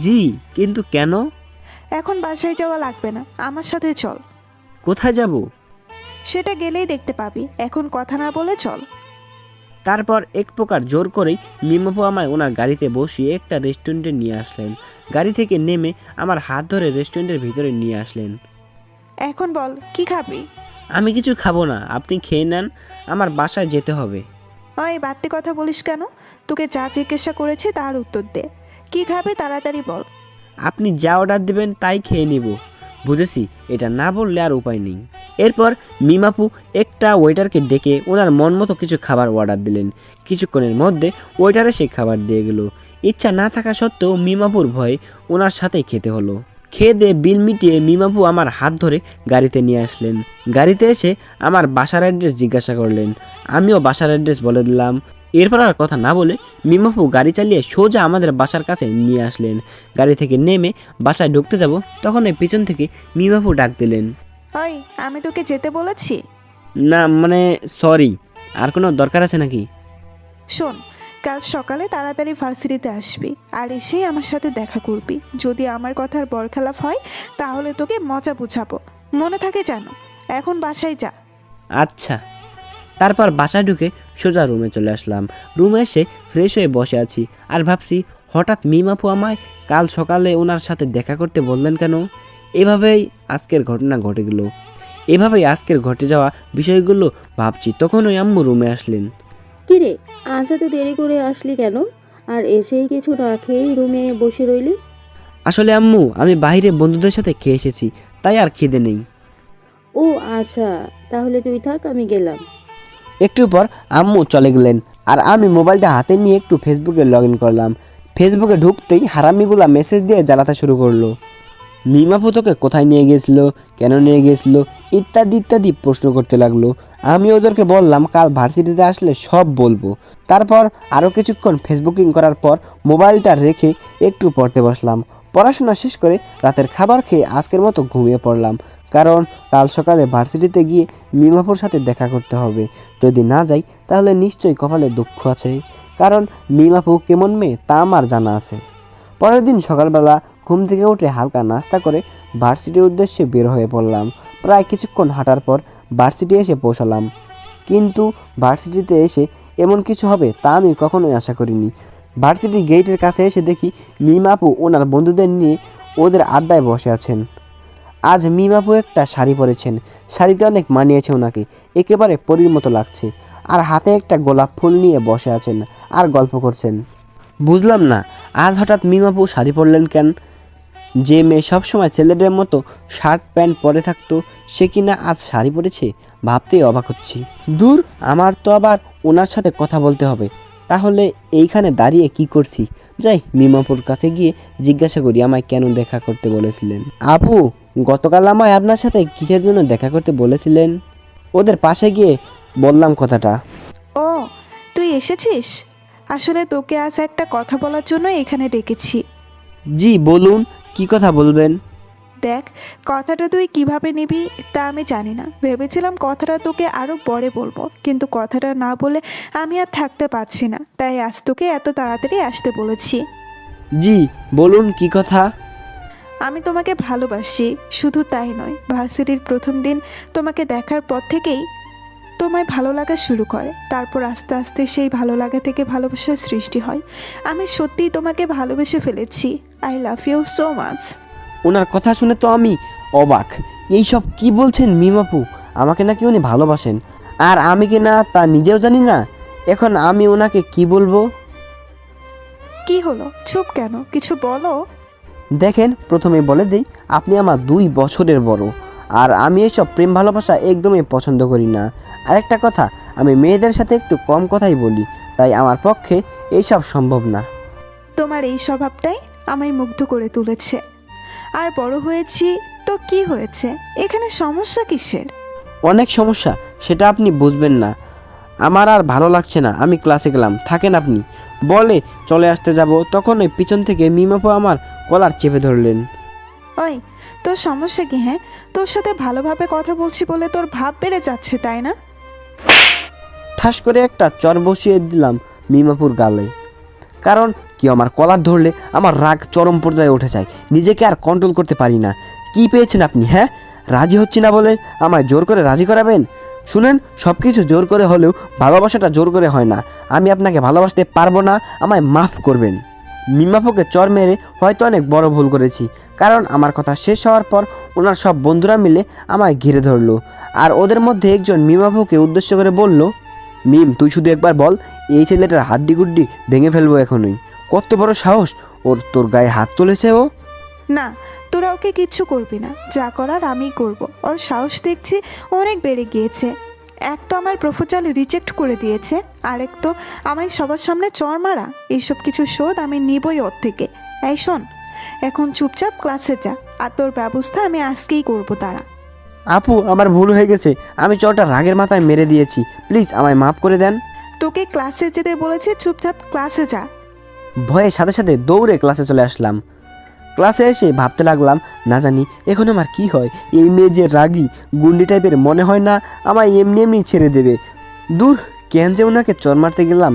S1: জি, কিন্তু কেন?
S2: এখন বাসায় যাওয়া লাগবে না, আমার সাথে চল।
S1: কোথায় যাব?
S2: সেটা গেলেই দেখতে পাবি, এখন কথা না বলে চল।
S1: তারপর এক প্রকার জোর করেই মিমাপু আমায় ওনার গাড়িতে বসিয়ে একটা রেস্টুরেন্টে নিয়ে আসলেন। গাড়ি থেকে নেমে আমার হাত ধরে রেস্টুরেন্টের ভিতরে নিয়ে আসলেন।
S2: এখন বল, কি খাবি?
S1: আমি কিছু খাবো না, আপনি খেয়ে নেন, আমার বাসায় যেতে হবে।
S2: ওই, বাড়তি কথা বলিস কেন? তোকে যা জিজ্ঞাসা করেছি তার উত্তর দে। কি খাবে তাড়াতাড়ি বল।
S1: আপনি যা অর্ডার দেবেন তাই খেয়ে নিব। বুঝেছি, এটা না বললে আর উপায় নেই। এরপর মিমাপু একটা ওয়েটারকে ডেকে ওনার মন মতো কিছু খাবার অর্ডার দিলেন। কিছুক্ষণের মধ্যে ওয়েটার এসে খাবার দিয়ে গেল। ইচ্ছা না থাকা সত্ত্বেও মিমাপুর ভয়ে ওনার সাথেই খেতে হলো। খেয়ে দিয়ে বিল মিটিয়ে মিমাপু আমার হাত ধরে গাড়িতে নিয়ে আসলেন। গাড়িতে এসে আমার বাসার অ্যাড্রেস জিজ্ঞাসা করলেন। আমিও বাসার অ্যাড্রেস বলে দিলাম। এরপর আর কথা না বলে মিমাপু গাড়ি চালিয়ে সোজা আমাদের বাসার কাছে নিয়ে আসলেন। গাড়ি থেকে নেমে বাসায় ঢুকতে যাব, তখন ওই পিছন থেকে মিমাপু ডাক দিলেন।
S2: ওই, আমি তোকে যেতে বলেছি।
S1: না মানে সরি, আর কোনো দরকার আছে নাকি?
S2: শোন, কাল সকালে তাড়াতাড়ি ভার্সিটিতে আসবি, আর এসেই আমার সাথে দেখা করবি। যদি আমার কথার বরখেলাপ হয় তাহলে তোকে মজা বুঝাবো, মনে থাকে জানো। এখন বাসায় যা।
S1: আচ্ছা। তারপর বাসায় ঢুকে সোজা রুমে চলে আসলাম। রুমে এসে ফ্রেশ হয়ে বসে আছি আর ভাবছি, হঠাৎ মিমাপু আমায় কাল সকালে ওনার সাথে দেখা করতে বললেন কেন? এভাবেই আজকের ঘটনা ঘটে গেল। এভাবেই আজকের ঘটে যাওয়া বিষয়গুলো ভাবছি, তখন ওই আম্মু রুমে আসলেন।
S6: কিরে, আজ এত দেরি করে আসলি কেন? আর এসেই কিছু না খেয়েই রুমে বসে রইলি?
S1: আসলে আম্মু, আমি বাইরে বন্ধুদের সাথে খেয়ে এসেছি, তাই আর খিদে নেই।
S6: ও আচ্ছা, তাহলে তুই থাক, আমি গেলাম।
S1: একটু পর আম্মু চলে গেলেন আর আমি মোবাইলটা হাতে নিয়ে একটু ফেসবুকে লগ ইন করলাম। ফেসবুকে ঢুকতেই হারামিগুলা মেসেজ দিয়ে জ্বালাতে শুরু করলো। মিমাপু তোকে কোথায় নিয়ে গেছিল, কেন নিয়ে গেছিল, ইত্যাদি ইত্যাদি প্রশ্ন করতে লাগলো। আমি ওদেরকে বললাম কাল ভার্সিটিতে আসলে সব বলবো। তারপর আরও কিছুক্ষণ ফেসবুকিং করার পর মোবাইলটা রেখে একটু পড়তে বসলাম। পড়াশোনা শেষ করে রাতের খাবার খেয়ে আজকের মতো ঘুমিয়ে পড়লাম, কারণ কাল সকালে ভার্সিটিতে গিয়ে মিমাপুর সাথে দেখা করতে হবে। যদি না যাই তাহলে নিশ্চয়ই কপালে দুঃখ আছে, কারণ মিমাপু কেমন মেয়ে তা আমার জানা আছে। পরের দিন সকালবেলা ঘুম থেকে উঠে হালকা নাস্তা করে ভার্সিটির উদ্দেশ্যে বের হয়ে পড়লাম। প্রায় কিছুক্ষণ হাঁটার পর ভার্সিটি এসে পৌঁছালাম, কিন্তু ভার্সিটিতে এসে এমন কিছু হবে তা আমি কখনোই আশা করিনি। ভার্সিটির গেটের কাছে এসে দেখি মিমাপু ওনার বন্ধুদের নিয়ে ওদের আড্ডায় বসে আছেন। আজ মিমাপু একটা শাড়ি পরেছেন, শাড়িতে অনেক মানিয়েছে ওনাকে, একেবারে পরীর মতো লাগছে। আর হাতে একটা গোলাপ ফুল নিয়ে বসে আছেন আর গল্প করছেন। বুঝলাম না আজ হঠাৎ মিমাপু শাড়ি পরলেন কেন। যে মেয়ে সবসময় ছেলেদের মতো শার্ট প্যান্ট পরে থাকতো, সে কিনা আজ শাড়ি পরেছে, ভাবতেই অবাক হচ্ছি। দূর, আমার তো আবার ওনার সাথে কথা বলতে হবে। তাহলে এইখানে দাঁড়িয়ে কি করছি, যাই মিমাপুর কাছে গিয়ে জিজ্ঞাসা করি আমায় কেন দেখা করতে বলেছিলেন। আপু, গতকাল আমায় আপনার সাথে কিসের জন্য দেখা করতে বলেছিলেন? ওদের পাশে গিয়ে বললাম কথাটা।
S2: ও, তুই এসেছিস? আসলে তোকে আজ একটা কথা বলার জন্য এখানে ডেকেছি।
S1: জি বলুন, কি কথা বলবেন?
S2: দেখ, কথাটা তুই কিভাবে নিবি তা আমি জানি না। ভেবেছিলাম কথাটা তোকে আরও পরে বলবো, কিন্তু কথাটা না বলে আমি আর থাকতে পারছি না, তাই আজ তোকে এত তাড়াতাড়ি আসতে বলেছি।
S1: জি বলুন, কি কথা?
S2: আমি তোমাকে ভালোবাসি, শুধু তাই নয়, ভার্সিটির প্রথম দিন তোমাকে দেখার পর থেকেই তোমায় ভালো লাগা শুরু করে। তারপর আস্তে আস্তে সেই ভালো লাগা থেকে ভালোবাসার সৃষ্টি হয়। আমি সত্যিই তোমাকে ভালোবেসে ফেলেছি। I love you so much.
S1: ওনার কথা শুনে তো আমি অবাক। এইসব কি বলছেন মিমাপু? আমাকে নাকি উনি ভালোবাসেন, আর আমি কি না তা নিজেও জানি না। এখন আমি ওনাকে কি বলবো?
S2: কি হলো, চুপ কেন? কিছু বলো।
S1: দেখেন, প্রথমে বলে দিই, আপনি আমার 2 বছরের বড়, আর আমি এসব প্রেম ভালোবাসা একদমই পছন্দ করি না। আরেকটা কথা, আমি মেয়েদের সাথে একটু কম কথাই বলি, তাই আমার পক্ষে এইসব সম্ভব না।
S2: তোমার এই স্বভাবটাই আমায় মুগ্ধ করে তুলেছে। আর বড় হয়েছি তো কি হয়েছে, এখানে সমস্যা কিসের?
S1: অনেক সমস্যা, সেটা আপনি বুঝবেন না। আমার আর ভালো লাগছে না, আমি ক্লাসে গেলাম, থাকেন আপনি। বলে চলে আসতে যাব, তখন ওই পিছন থেকে মিমাপু আমার কলার চেপে ধরলেন।
S2: ওই, তোর সমস্যা কি? হ্যাঁ, তোর সাথে ভালোভাবে কথা বলছি বলে তোর ভাব বেড়ে যাচ্ছে, তাই না?
S1: ঠাস করে একটা চর বসিয়ে দিলাম মিমাপুর গালে, কারণ কি আমার কলার ধরলে আমার রাগ চরম পর্যায়ে উঠে যায়, নিজেকে আর কন্ট্রোল করতে পারি না। কি পেয়েছেন আপনি? হ্যাঁ, রাজি হচ্ছি না বলে আমায় জোর করে রাজি করাবেন? শুনেন, সব কিছু জোর করে হলেও ভালোবাসাটা জোর করে হয় না। আমি আপনাকে ভালোবাসতে পারবো না, আমায় মাফ করবেন। মিমাপুকে চর মেরে হয়তো অনেক বড় ভুল করেছি, কারণ আমার কথা শেষ হওয়ার পর ওনার সব বন্ধুরা মিলে আমায় ঘিরে ধরলো, আর ওদের মধ্যে একজন মিমাপুকে উদ্দেশ্য করে বলল, মিম, তুই শুধু একবার বল, এই ছেলেটার হাড্ডি গুড্ডি ভেঙে ফেলবো এখনই। কত বড় সাহস ওর, তোর গায়ে হাত তুলেছে ও।
S2: না, তোরা ওকে কিচ্ছু করবি না, যা করার আমিই করব। ওর সাহস দেখছি অনেক বেড়ে গিয়েছে। এক তো আমার প্রপোজাল রিজেক্ট করে দিয়েছে, আরেক তো আমায় সবার সামনে চর মারা। এইসব কিছু শোধ আমি নিবই ওর থেকে। এই শোন, এখন চুপচাপ ক্লাসে যা, আর তোর ব্যবস্থা আমি আজকেই করব। তারা
S1: আপু, আমার ভুল হয়ে গেছে, আমি চরটা রাগের মাথায় মেরে দিয়েছি, প্লিজ আমায় মাফ করে দেন।
S2: তোকে ক্লাসে যেতে বলেছি, চুপচাপ ক্লাসে যা।
S1: ভয়ের সাথে সাথে দৌড়ে ক্লাসে চলে আসলাম। ক্লাসে এসে ভাবতে লাগলাম, না জানি এখন আমার কি হয়। এই মেয়ে যে রাগী গুন্ডি টাইপের, মনে হয় না আমায় এমনি এমনি ছেড়ে দেবে। দূর, কেন যে ওনাকে চর মারতে গেলাম,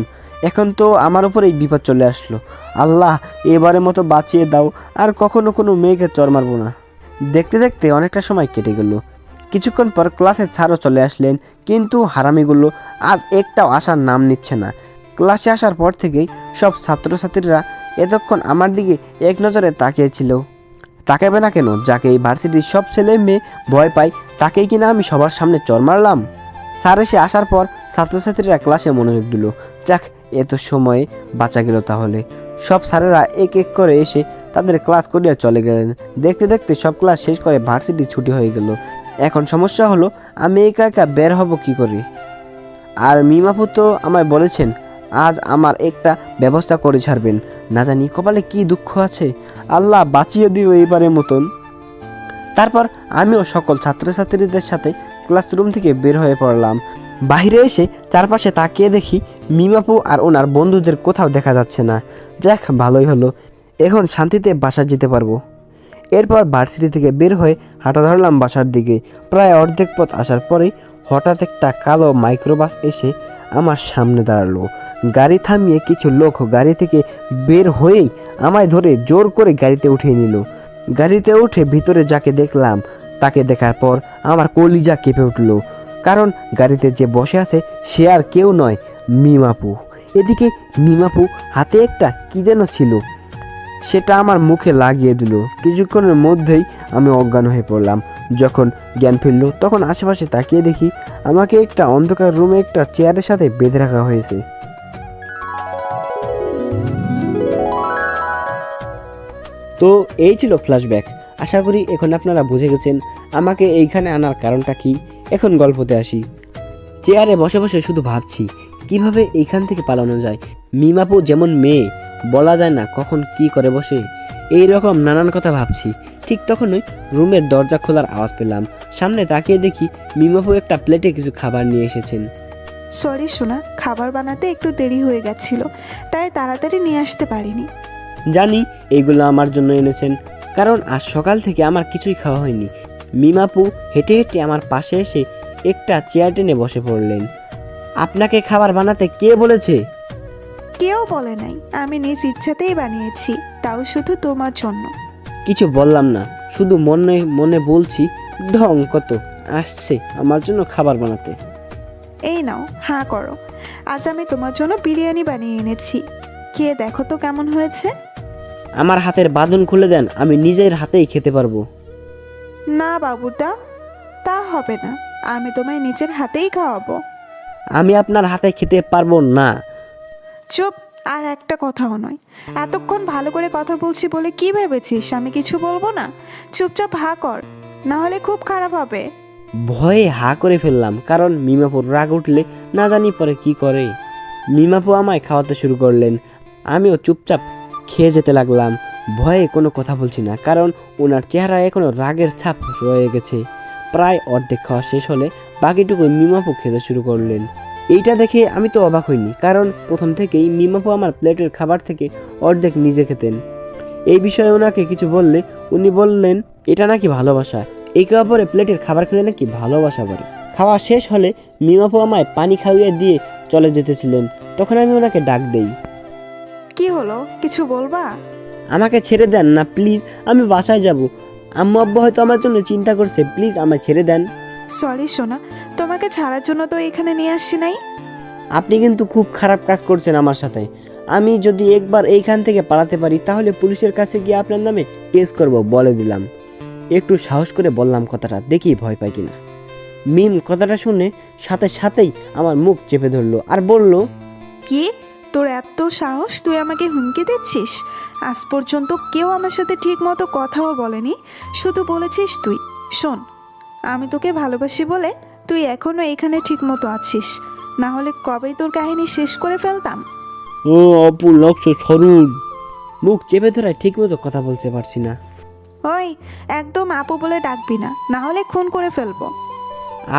S1: এখন তো আমার উপরেই বিপদ চলে আসলো। আল্লাহ, এবারের মতো বাঁচিয়ে দাও, আর কখনো কোনো মেয়েকে চর মারবো না। দেখতে দেখতে অনেকটা সময় কেটে গেল। কিছুক্ষণ পর ক্লাসের স্যারও চলে আসলেন, কিন্তু হারামিগুলো আজ একটাও আসার নাম নিচ্ছে না। ক্লাসে আসার পর থেকেই সব ছাত্রছাত্রীরা এতক্ষণ আমার দিকে এক নজরে তাকিয়েছিল। তাকাবে না কেন? যাকে এই ভার্সিটির সব ছেলে মেয়ে ভয় পায়, তাকেই কিনা আমি সবার সামনে চর মারলাম। স্যার এসে আসার পর ছাত্রছাত্রীরা ক্লাসে মনোযোগ দিল। যাক, এত সময়ে বাঁচা গেল। তাহলে সব স্যারেরা এক এক করে এসে তাদের ক্লাস করিয়া চলে গেলেন। দেখতে দেখতে সব ক্লাস শেষ করে ভার্সিটি ছুটি হয়ে গেল। এখন সমস্যা হলো, আমি একা একা বের হব কি করে? আর মিমাপু তো আমায় বলেছেন আজ আমার একটা ব্যবস্থা করে ছাড়বেন। না জানি কপালে কি দুঃখ আছে। আল্লাহ বাঁচিয়ে দিও এইবারের মতন। তারপর আমিও সকল ছাত্রছাত্রীদের সাথে ক্লাসরুম থেকে বের হয়ে পড়লাম। বাইরে এসে চারপাশে তাকিয়ে দেখি মিমাপু আর ওনার বন্ধুদের কোথাও দেখা যাচ্ছে না। যাক, ভালোই হলো, এখন শান্তিতে বাসা যেতে পারবো। এরপর ভার্সিটি থেকে বের হয়ে হাঁটা ধরলাম বাসার দিকে। প্রায় অর্ধেক পথ আসার পরেই হঠাৎ একটা কালো মাইক্রোবাস এসে আমার সামনে দাঁড়ালো। গাড়ি থামিয়ে কিছু লোক গাড়ি থেকে বের হয়েই আমায় ধরে জোর করে গাড়িতে উঠিয়ে নিল। গাড়িতে উঠে ভিতরে যাকে দেখলাম তাকে দেখার পর আমার কলিজা কেঁপে উঠল, কারণ গাড়িতে যে বসে আছে সে আর কেউ নয়, মিমাপু। এদিকে মিমাপু হাতে একটা কি যেন ছিল, সেটা আমার মুখে লাগিয়ে দিল। কিছুক্ষণের মধ্যেই আমি অজ্ঞান হয়ে পড়লাম। যখন জ্ঞান ফিরল তখন আশেপাশে তাকিয়ে দেখি আমাকে একটা অন্ধকার রুমে একটা চেয়ারের সাথে বেঁধে রাখা হয়েছে। তো এই ছিল ফ্ল্যাশব্যাক। আশা করি এখন আপনারা বুঝে গেছেন আমাকে এইখানে আনার কারণটা কি। এখন গল্পতে আসি। চেয়ারে বসে বসে শুধু ভাবছি কিভাবে এইখান থেকে পালানো যায়। মিমাপু যেমন মেয়ে, বলা যায় না কখন কি করে বসে, এই রকম নানান কথা ভাবছি। ঠিক তখনই রুমের দরজা খোলার আওয়াজ পেলাম। সামনে তাকিয়ে দেখি মিমাপু একটা প্লেটে কিছু খাবার নিয়ে এসেছেন।
S2: সরি সোনা, খাবার বানাতে একটু দেরি হয়ে গেছিল, তাই তাড়াতাড়ি নিয়ে আসতে পারিনি।
S1: জানি এইগুলো আমার জন্য এনেছেন, কারণ আজ সকাল থেকে আমার কিছুই খাওয়া হয়নি। মিমাপু হেঁটে হেঁটে আমার পাশে এসে একটা চেয়ার টেনে বসে পড়লেন। আপনাকে খাবার বানাতে কে বলেছে?
S2: কেউ বলে নাই, আমি নিজ ইচ্ছাতেই বানিয়েছি, তাও শুধু তোমার জন্য।
S1: কিছু বললাম না, শুধু মনে মনে বলছি ঢং কত আসছে আমার জন্য খাবার বানাতে।
S2: এই নাও, হাঁ করো, আজ আমি তোমার জন্য বিরিয়ানি বানিয়ে এনেছি, খেয়ে দেখো তো কেমন হয়েছে।
S1: আমার হাতের বাঁধন খুলে দেন, আমি নিজের হাতেই খেতে পারবো।
S2: না বাবুটা, তা হবে না, আমি তোমায় নিজের হাতেই খাওয়াবো।
S1: আমি আপনার হাতে খেতে পারবো না।
S2: চুপ, আর একটা কথাও নয়। এতক্ষণ ভালো করে কথা বলছি বলে কি ভেবেছিস আমি কিছু বলবো না? চুপচাপ হা কর, না হলে খুব খারাপ হবে।
S1: ভয়ে হা করে ফেললাম, কারণ মিমাপুর রাগ উঠলে না জানি পরে কি করে। মিমাপু আমায় খাওয়াতে শুরু করলেন, আমিও চুপচাপ খেয়ে যেতে লাগলাম। ভয়ে কোনো কথা বলছি না, কারণ ওনার চেহারায় এখনো রাগের ছাপ রয়ে গেছে। প্রায় অর্ধেক খাওয়া শেষ হলে বাকিটুকু মিমাপু খেতে শুরু করলেন। এইটা দেখে আমি তো অবাক হইনি, কারণ প্রথম থেকেই মিমাপু আমার প্লেটের খাবার থেকে অর্ধেক নিজে খেতেন। এই বিষয়ে ওনাকে কিছু বললে উনি বললেন এটা নাকি ভালোবাসা, একে অপরে প্লেটের খাবার খেলে নাকি ভালোবাসা বাড়ে। খাওয়া শেষ হলে মিমাপু আমায় পানি খাইয়ে দিয়ে চলে যেতেছিলেন, তখন আমি ওনাকে ডাক দেই।
S2: কি হলো, কিছু বলবা?
S1: আমাকে ছেড়ে দেন না প্লিজ, আমি বাসায় যাব। আম্মু আব্বু হয়তো আমার জন্য চিন্তা করছে, প্লিজ আমায় ছেড়ে দেন।
S2: সরি সোনা, তোমাকে ছাড়ার জন্য তো এখানে নিয়ে আসছি নাই।
S1: আপনি কিন্তু খুব খারাপ কাজ করছেন আমার সাথে। আমি যদি একবার এইখান থেকে পালাতে পারি তাহলে পুলিশের কাছে গিয়ে আপনার নামে কেস করব, বলে দিলাম। একটু সাহস করে বললাম কথাটা, দেখি ভয় পাই কিনা। মিম কথাটা শুনে সাথে সাথেই আমার মুখ চেপে ধরলো আর বলল,
S2: কি, তোর এত সাহস, তুই আমাকে হুমকি দিচ্ছিস? আজ পর্যন্ত কেউ আমার সাথে ঠিক মতো কথাও বলেনি, শুধু বলেছিস তুই। শোন, আমি তোকে ভালোবাসি বলে তুই এখনো এখানে ঠিক মতো আছিস, না হলে কবেই তোর কাহিনী শেষ করে ফেলতাম।
S1: ও অপু লক্ষ্য সরুন। মুখ চেপে ধরায় ঠিক মতো কথা বলতে পারছি না।
S2: ওই, একদম আপু বলে ডাকবি না, না হলে খুন করে ফেলবো।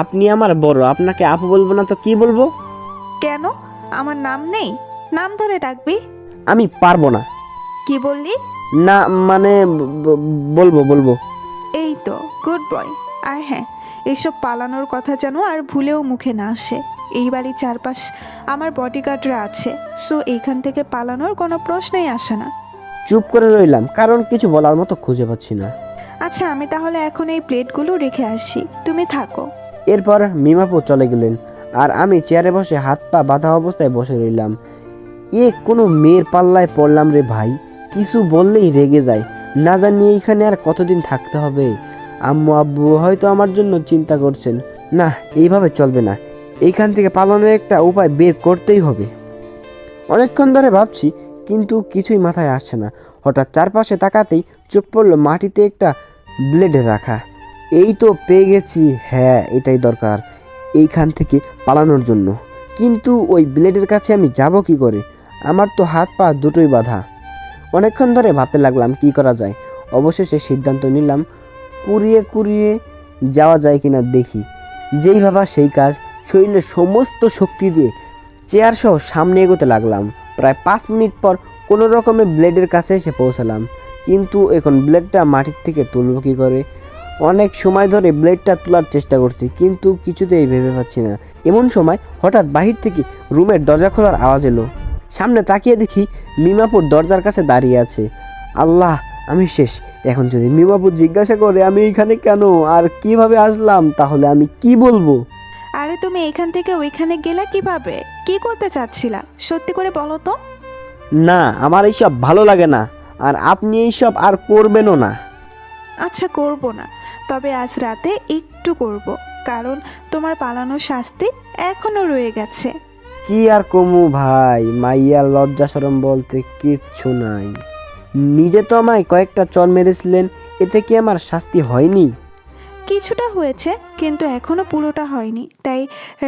S1: আপনি আমার বড়, আপনাকে আপু বলবো না তো কি বলবো?
S2: কেন, আমার নাম নেই? নাম ধরে ডাকবি।
S1: আমি পারবো না।
S2: কি বললি?
S1: না মানে বলবো।
S2: এই তো গুড বয়। আর হ্যাঁ, এসব পালানোর কথা যেন আর ভুলেও মুখে না আসে। এই বাড়ির চারপাশ আমার বডিগার্ডরা আছে, সো এইখান থেকে পালানোর কোনো প্রশ্নই আসে না।
S1: চুপ করে রইলাম, কারণ কিছু বলার মতো খুঁজে পাচ্ছি না।
S2: আচ্ছা, আমি তাহলে এখন এই প্লেটগুলো রেখে আসি, তুমি থাকো।
S1: এরপর মিমাপু চলে গেলেন, আর আমি চেয়ারে বসে হাত পা বাঁধা অবস্থায় বসে রইলাম। কোনো মেয়ের পাল্লায় পড়লাম রে ভাই, কিছু বললেই রেগে যায়। না জানি এইখানে আর কতদিন থাকতে হবে। আম্মু আব্বু হয়তো আমার জন্য চিন্তা করছেন। না, এইভাবে চলবে না, এইখান থেকে পালানোর একটা উপায় বের করতেই হবে। অনেকক্ষণ ধরে ভাবছি, কিন্তু কিছুই মাথায় আসছে না। হঠাৎ চারপাশে তাকাতেই চোখ পড়লো মাটিতে একটা ব্লেড রাখা। এই তো পেয়ে গেছি, হ্যাঁ এটাই দরকার এইখান থেকে পালানোর জন্য। কিন্তু ওই ব্লেডের কাছে আমি যাব কি করে? আমার তো হাত পা দুটোই বাঁধা। অনেকক্ষণ ধরে ভাবতে লাগলাম কি করা যায়। অবশেষে সিদ্ধান্ত নিলাম কুড়িয়ে কুড়িয়ে যাওয়া যায় কিনা দেখি। যেই ভাবা সেই কাজ, শরীরের সমস্ত শক্তি দিয়ে চেয়ার সহ সামনে এগোতে লাগলাম। প্রায় 5 মিনিট পর কোনো রকমে ব্লেডের কাছে এসে পৌঁছালাম, কিন্তু এখন ব্লেডটা মাটির থেকে তুলব কী করে? অনেক সময় ধরে ব্লেডটা তোলার চেষ্টা করছি, কিন্তু কিছুতেই ভেবে পাচ্ছি না। এমন সময় হঠাৎ বাহির থেকে রুমের দরজা খোলার আওয়াজ এলো। সামনে তাকিয়ে দেখি মিমাপুর দরজার কাছে দাঁড়িয়ে আছে। আল্লাহ, আমি শেষ। এখন যদি মিমাপুর জিজ্ঞাসা করে আমি এইখানে কেন আর কিভাবে আসলাম, তাহলে আমি কি বলবো?
S2: আরে তুমি এখান থেকে ওইখানে গেলে কিভাবে? কি করতে চাচ্ছিলা সত্যি করে বলো তো।
S1: না, আমার এইসব ভালো লাগে না, আর আপনি এইসব আর করবেনও না।
S2: আচ্ছা, করব না, তবে আজ রাতে একটু করব, কারণ তোমার পালানোর শাস্তি এখনো রয়ে গেছে।
S1: কি আর কমু ভাই, মাইয়ার লজ্জা শরম বলতে কিচ্ছু নাই। নিজে তো আমায় কয়েকটা চর মেরেছিলেন, এতে কি আমার শাস্তি হয়নি?
S2: কিছুটা হয়েছে, কিন্তু এখনো পুরোটা হয়নি, তাই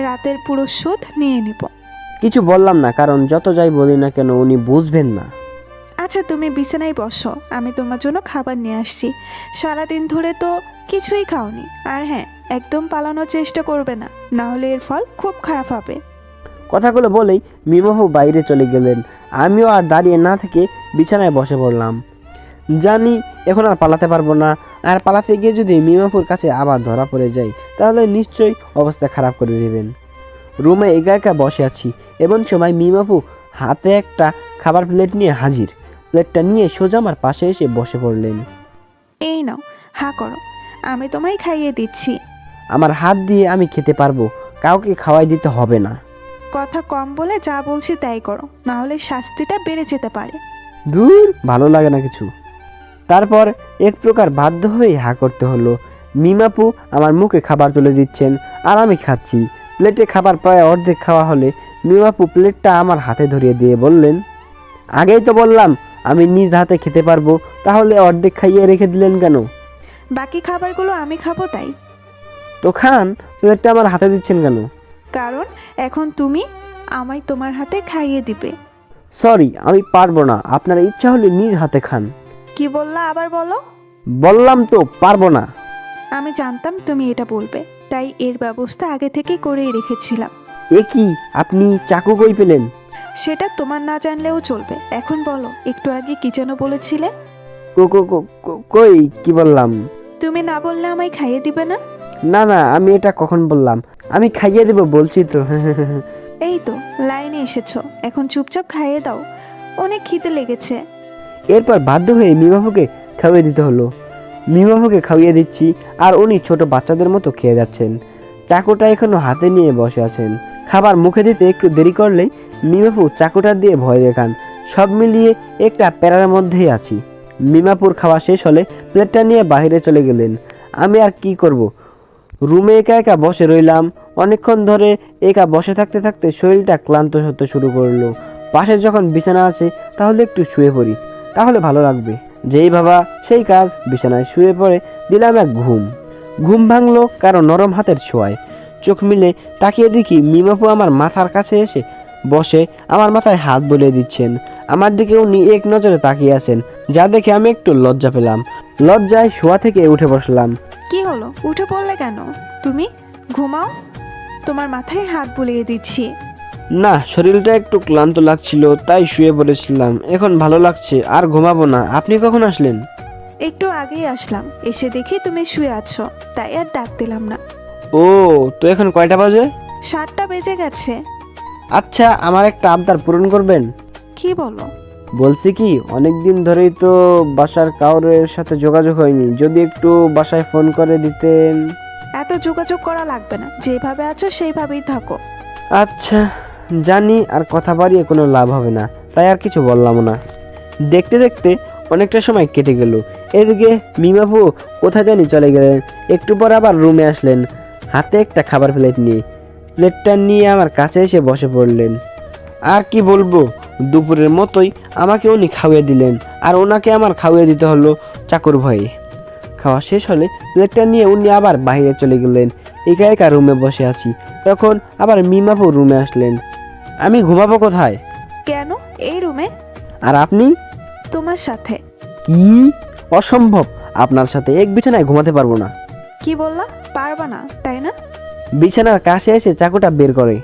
S2: রাতের পুরো শোধ নিয়ে নিব।
S1: কিছু বললাম না, কারণ যত যাই বলি না কেন উনি বুঝবেন না।
S2: আচ্ছা, তুমি বিছানায় বসো, আমি তোমার জন্য খাবার নিয়ে আসছি। সারাদিন ধরে তো কিছুই খাওনি। আর হ্যাঁ, একদম পালানোর চেষ্টা করবে না, না হলে এর ফল খুব খারাপ হবে।
S1: কথাগুলো বলেই মিমাপু বাইরে চলে গেলেন। আমিও আর দাঁড়িয়ে না থেকে বিছানায় বসে পড়লাম। জানি এখন আর পালাতে পারবো না, আর পালাতে গিয়ে যদি মিমাপুর কাছে আবার ধরা পড়ে যাই তাহলে নিশ্চয়ই অবস্থা খারাপ করে দেবেন। রুমে একা একা বসে আছি, এমন সময় মিমাপু হাতে একটা খাবার প্লেট নিয়ে হাজির। প্লেটটা নিয়ে সোজা আমার পাশে এসে বসে পড়লেন।
S2: এই নাও, হা করো, আমি তোমায় খাইয়ে দিচ্ছি।
S1: আমার হাত দিয়ে আমি খেতে পারবো, কাউকে খাওয়াই দিতে হবে না।
S2: কথা কম বলে যা বলছি তাই করো, না হলে শাস্তিটা বেড়ে যেতে পারে।
S1: দূর, ভালো লাগে না কিছু। তারপর এক প্রকার বাধ্য হয়ে হা করতে হলো। মিমাপু আমার মুখে খাবার তুলে দিচ্ছেন আর আমি খাচ্ছি। প্লেটে খাবার প্রায় অর্ধেক খাওয়া হলে মিমাপু প্লেটটা আমার হাতে ধরিয়ে দিয়ে বললেন, আগেই তো বললাম আমি নিজ হাতে খেতে পারবো, তাহলে অর্ধেক খাইয়ে রেখে দিলেন কেন?
S2: বাকি খাবারগুলো আমি খাবো তাই।
S1: তো খান, প্লেটটা আমার হাতে দিচ্ছেন কেন?
S2: কারণ এখন তুমি আমায় তোমার হাতে খাইয়ে দিবে।
S1: সরি, আমি পারবো না, আপনার ইচ্ছা হলে নিজ হাতে খান।
S2: কি বললা, আবার বলো।
S1: বললাম তো পারবো না।
S2: আমি জানতাম তুমি এটা বলবে, তাই এর ব্যবস্থা আগে থেকেই করেই রেখেছিলাম।
S1: এ কি, আপনি চাকু কই পেলেন?
S2: সেটা তোমার না জানলেও চলবে। এখন বলো, একটু আগে কি যেন বলেছিলে?
S1: কই কি বললাম?
S2: তুমি না বললে আমায় খাইয়ে দিবে না?
S1: না না, আমি এটা কখন বললাম? আমি খাইয়ে দেবো বলছি তো।
S2: এই তো লাইনে এসেছো, এখন চুপচাপ খাইয়ে দাও, অনেক খিদে লেগেছে।
S1: এরপর বাধ্য হয়ে মিমাপুকে খাইয়ে দিতে হলো। মিমাপুকে খাইয়ে দিচ্ছি আর উনি ছোট বাচ্চাদের মতো খেয়ে যাচ্ছেন। চাকুটা এখনো হাতে নিয়ে বসে আছেন। খাবার মুখে দিতে একটু দেরি করলেই মিমাপু চাকুটা দিয়ে ভয় দেখান। সব মিলিয়ে একটা প্যারার মধ্যেই আছি। মিমাপুর খাওয়া শেষ হলে প্লেটটা নিয়ে বাইরে চলে গেলেন। আমি আর কি করব, রুমে একা একা বসে রইলাম। অনেকক্ষণ ধরে একা বসে থাকতে থাকতে শরীরটা ক্লান্ত হতে শুরু করলো। পাশে যখন বিছানা আছে তাহলে একটু শুয়ে পড়ি, তাহলে ভালো লাগবে। যেই ভাবা সেই কাজ, বিছানায় শুয়ে পড়ে দিলাম এক ঘুম। ঘুম ভাঙলো কারো নরম হাতের ছোঁয়ায়। চোখ মিলে তাকিয়ে দেখি মিমাপু আমার মাথার কাছে এসে বসে আমার মাথায় হাত বুলিয়ে দিচ্ছেন। আমার দিকে উনি এক নজরে তাকিয়ে আছেন, যা দেখে আমি একটু লজ্জা পেলাম। লজ্জায় শোয়া থেকে উঠে বসলাম।
S2: কি হলো, উঠে পড়লে কেন? তুমি ঘুমাও, তোমার মাথায় হাত বুলিয়ে দিচ্ছি।
S1: না, শরীরটা একটু ক্লান্ত লাগছিল তাই শুয়ে পড়েছিলাম। এখন ভালো লাগছে, আর ঘুমাবো না। আপনি কখন আসলেন?
S2: একটু আগেই আসলাম, এসে দেখি তুমি শুয়ে আছো, তাই আর ডাক দিলাম না।
S1: ও, তো এখন কয়টা বাজে?
S2: 7টা বেজে গেছে।
S1: আচ্ছা, আমার একটা আবদার পূরণ করবেন?
S2: কি বলো?
S1: বলছি কি, অনেকদিন ধরেই তো বাসার কাউরের সাথে যোগাযোগ হয়নি, যদি একটু বাসায় ফোন করে দিতেন।
S2: এত যোগাযোগ করা লাগবে না, যেভাবে আছো সেইভাবেই থাকো।
S1: আচ্ছা জানি, আর কথা বাড়িয়ে কোনো লাভ হবে না, তাই আর কিছু বললাম না। দেখতে দেখতে অনেকটা সময় কেটে গেল। এদিকে মিমাপু কোথা জানি চলে গেলেন। একটু পর আবার রুমে আসলেন হাতে একটা খাবার প্লেট নিয়ে। প্লেটটা নিয়ে আমার কাছে এসে বসে পড়লেন। আর কি বলবো, দুপুরের মতোই আমাকে উনি খাওয়িয়ে দিলেন, আর ওনাকে আমার খাওয়িয়ে দিতে হলো চাকর ভয়ে। খাওয়া শেষ হলে প্লেটটা নিয়ে উনি আবার বাইরে চলে গেলেন। একা একা রুমে বসে আছি। তখন আবার মিমাপু রুমে আসলেন। আমি ঘুমাবো কোথায়?
S2: কেন, এই রুমে।
S1: আর আপনি?
S2: তোমার সাথে।
S1: কি? অসম্ভব, আপনার সাথে এক বিছানায় ঘুমাতে পারবো না।
S2: কি বললা? পারবা না তাই না?
S1: বিছানার কাছে এসে চাকুটা বের করে।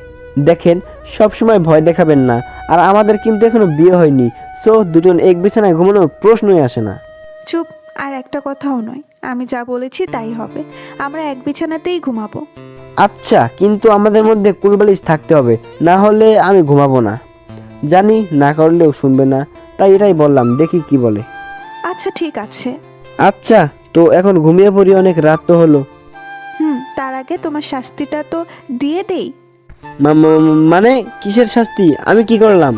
S1: দেখেন, সবসময় ভয় দেখাবেন না। আর আমাদের কিন্তু এখনো বিয়ে হয়নি, সো দুজন এক বিছানায় ঘুমানোর প্রশ্নই আসে না।
S2: চুপ, আর একটা কথাও নয়। আমি যা বলেছি তাই হবে। আমরা এক বিছানাতেই ঘুমাবো।
S1: আচ্ছা, কিন্তু আমাদের মধ্যে কুলবালিশ থাকতে হবে, না হলে আমি ঘুমাবো না। জানি না করলেও শুনবে না, তাই এটাই বললাম, দেখি কি বলে।
S2: আচ্ছা ঠিক আছে।
S1: আচ্ছা, তো এখন ঘুমিয়ে পড়ি, অনেক রাত তো হলো।
S2: তার আগে তোমার শাস্তিটা তো দিয়ে দেই।
S1: মানে কিসের শাস্তি? আমি কি করলাম?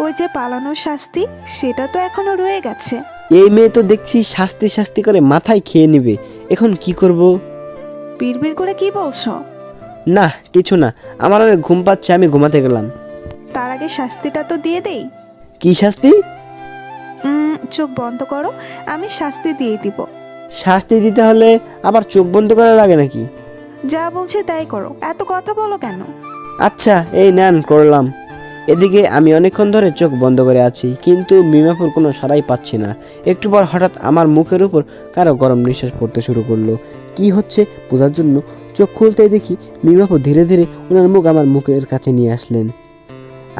S2: ওই যে পালানোর শাস্তি, সেটা তো এখনো রয়ে গেছে।
S1: এই মেয়ে তো দেখছি শাস্তি শাস্তি করে মাথায় খেয়ে নেবে। এখন কি করব?
S2: বিড়বিড় করে কি বলছো?
S1: না কিছু না, আমার অনেক ঘুম পাচ্ছে, আমি ঘুমাতে গেলাম।
S2: তার আগে শাস্তিটা তো দিয়ে দেই।
S1: কি শাস্তি?
S2: চোখ বন্ধ করো, আমি শাস্তি দিয়ে দিব।
S1: শাস্তি দিতে হলে আবার চোখ বন্ধ করা লাগে নাকি?
S2: যা বলছি তাই করো, এত কথা বলো কেন?
S1: আচ্ছা, এই নেন, করলাম। এদিকে আমি অনেকক্ষণ ধরে চোখ বন্ধ করে আছি, কিন্তু মিমাপুর কোনো সাড়াই পাচ্ছি না। একটু পর হঠাৎ আমার মুখের উপর কারো গরম নিঃশ্বাস পড়তে শুরু করলো। কি হচ্ছে বোঝার জন্য চোখ খুলতেই দেখি মিমাপুর ধীরে ধীরে ওনার মুখ আমার মুখের কাছে নিয়ে আসলেন।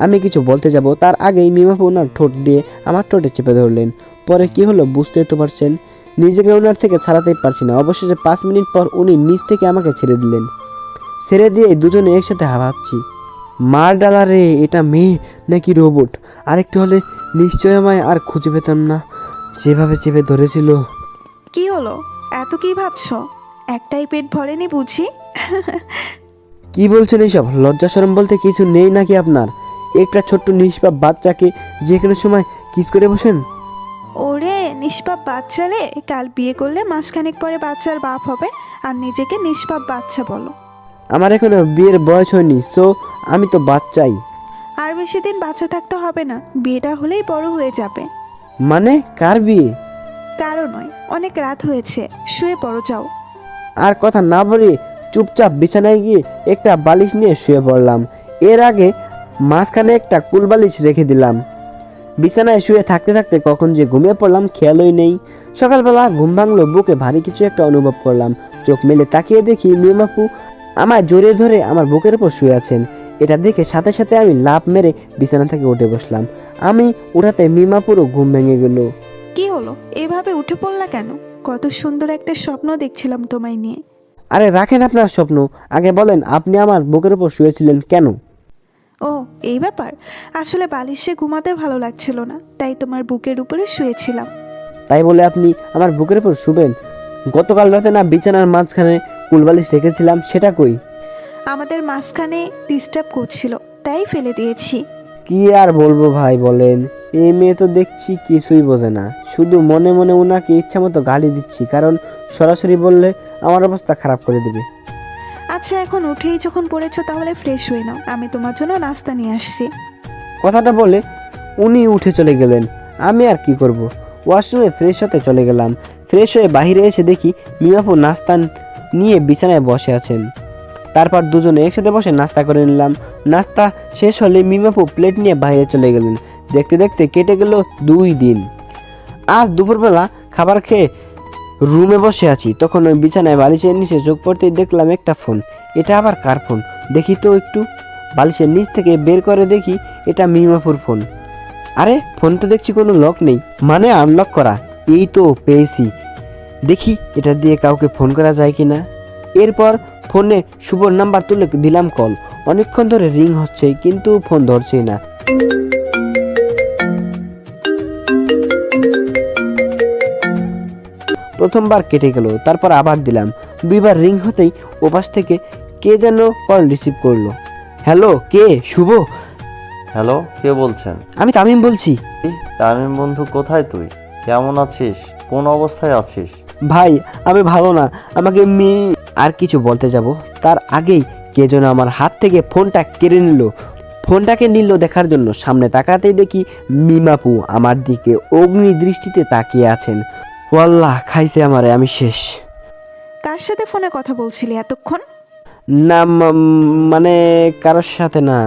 S1: আমি কিছু বলতে যাব তার আগেই মিমাপু ওনার ঠোঁট দিয়ে আমার ঠোঁটে চেপে ধরলেন। পরে কি হলো বুঝতে তো পারছেন। নিজেকে ওনার থেকে ছাড়াতেই পারছি না। অবশেষে 5 মিনিট পর উনি নিচ থেকে আমাকে ছেড়ে দিলেন। ছেড়ে দিয়ে দুজনে একসাথে হাঁপাচ্ছি। মার ডালা রে, এটা মেয়ে নাকি রোবট? আরেকটু হলে নিশ্চয় আমায় আর খুঁজে পেতাম না, যেভাবে চেপে ধরেছিল।
S2: কি হলো? এত কি ভাবছো? একটাই পেট ভরেনি বুঝি?
S1: কি বলছেন এইসব? লজ্জা শরম বলতে কিছু নেই নাকি আপনার? একটা ছোট্ট নিষ্পাপ বাচ্চাকে যে কোনো সময় কিস করে বসেন।
S2: ওরে নিষ্পাপ বাচ্চারে, কাল বিয়ে করলে মাসখানেক পরে বাচ্চার বাপ হবে, আর নিজেকে নিষ্পাপ বাচ্চা বলো?
S1: আমার এখনো বিয়ের বয়স হয়নি, সো আমি তো বাচ্চাই।
S2: আর বেশি দিন বাচ্চা থাকতে হবে না, বিয়েটা হলেই বড় হয়ে যাবে।
S1: মানে কার বিয়ে?
S2: কারো নয়, অনেক রাত হয়েছে, শুয়ে পড়ো যাও।
S1: আর কথা না বলে চুপচাপ বিছানায় গিয়ে একটা বালিশ নিয়ে শুয়ে পড়লাম। এর আগে মাঝখানে একটা কুলবালিশ রেখে দিলাম। বিছানায় শুয়ে থাকতে থাকতে কখন যে ঘুমিয়ে পড়লাম খেয়ালই নেই। সকালবেলা ঘুম ভাঙলো, বুকে ভারী কিছু একটা অনুভব করলাম। চোখ মেলে তাকিয়ে দেখি মিমাপু আমায় জড়িয়ে ধরে আমার বুকের উপর শুয়ে আছেন। এটা দেখে সাথে সাথে আমি লাফ মেরে বিছানা থেকে উঠে বসলাম। আমি উঠাতে মিমাপুরও ঘুম ভেঙে গেল।
S2: কি হলো, এভাবে উঠে পড়লা কেন? কত সুন্দর একটা স্বপ্ন দেখছিলাম তোমায় নিয়ে।
S1: আরে রাখেন আপনার স্বপ্ন, আগে বলেন আপনি আমার বুকের উপর শুয়েছিলেন কেন?
S2: ও এই ব্যাপার, আসলে বালিশে ঘুমাতে ভালো লাগছিল না, তাই তোমার বুকের উপরে শুয়েছিলাম।
S1: তাই বলে আপনি আমার বুকের উপর শুবেন? গতকাল রাতে না বিছানার মাঝখানে কুলবালিশ রেখেছিলাম, সেটা কই?
S2: আমাদের মাঝখানে ডিস্টার্ব করছিল, তাই ফেলে দিয়েছি।
S1: কি আর বলবো ভাই বলেন, এই মেয়ে তো দেখছি কিছুই বোঝে না, শুধু মনে মনে ওনাকে ইচ্ছা মতো গালি দিচ্ছি, কারণ সরাসরি বললে আমার অবস্থা খারাপ করে দেবে।
S2: আচ্ছা এখন উঠেই যখন পড়েছো তাহলে ফ্রেশ হয়ে নাও, আমি তোমার জন্য নাস্তা নিয়ে আসছি।
S1: কথাটা বলে উনি উঠে চলে গেলেন। আমি আর কি করব, ওয়াশরুমে ফ্রেশ হতে চলে গেলাম। ফ্রেশ হয়ে বাইরে এসে দেখি মিমাপু নাস্তা নিয়ে বিছানায় বসে আছেন। তারপর দুজনে একসাথে বসে নাস্তা করে নিলাম। নাস্তা শেষ হলে মিমাপু প্লেট নিয়ে বাইরে চলে গেলেন। দেখতে দেখতে কেটে গেল 2 দিন। আজ দুপুরবেলা খাবার খেয়ে রুমে বসে আছি, তখন ওই বিছানায় বালিশের নিচে চোখ পড়তেই দেখলাম একটা ফোন। এটা আবার কার ফোন দেখি তো একটু। বালিশের নিচ থেকে বের করে দেখি এটা মিমাপুর ফোন। আরে ফোন তো দেখছি কোনো লক নেই, মানে আনলক করা। এই তো পেয়েছি, দেখি এটা দিয়ে কাউকে ফোন করা যায় কিনা। এরপর ফোনে শুভর নাম্বার তুলে দিলাম কল। অনেকক্ষণ ধরে রিং হচ্ছে কিন্তু ফোন ধরছেই না। প্রথমবার কেটে গেল, তারপর আবার দিলাম। 2বার রিং হতেই ওপাশ থেকে কে যেন কল রিসিভ করলো। হ্যালো, কে? শুভ?
S5: হ্যালো, কে বলছেন?
S1: আমি তামিম বলছি।
S5: এই, তামিম বন্ধু, কোথায় তুই? কেমন আছিস? কোন অবস্থায় আছিস?
S1: ভাই আমি ভালো না, আমাকে আর কিছু বলতে যাব তার আগেই কে যেন আমার হাত থেকে ফোনটা কেড়ে নিল। ফোনটাকে নিল দেখার জন্য সামনে তাকাতেই দেখি মিমাপু আমার দিকে অগ্নি দৃষ্টিতে তাকিয়ে আছেন। ওয়াল্লাহ খাইছে আমারে, আমি শেষ।
S2: কার সাথে ফোনে কথা বলছিলি এতক্ষণ?
S1: না মানে কারোর সাথে না।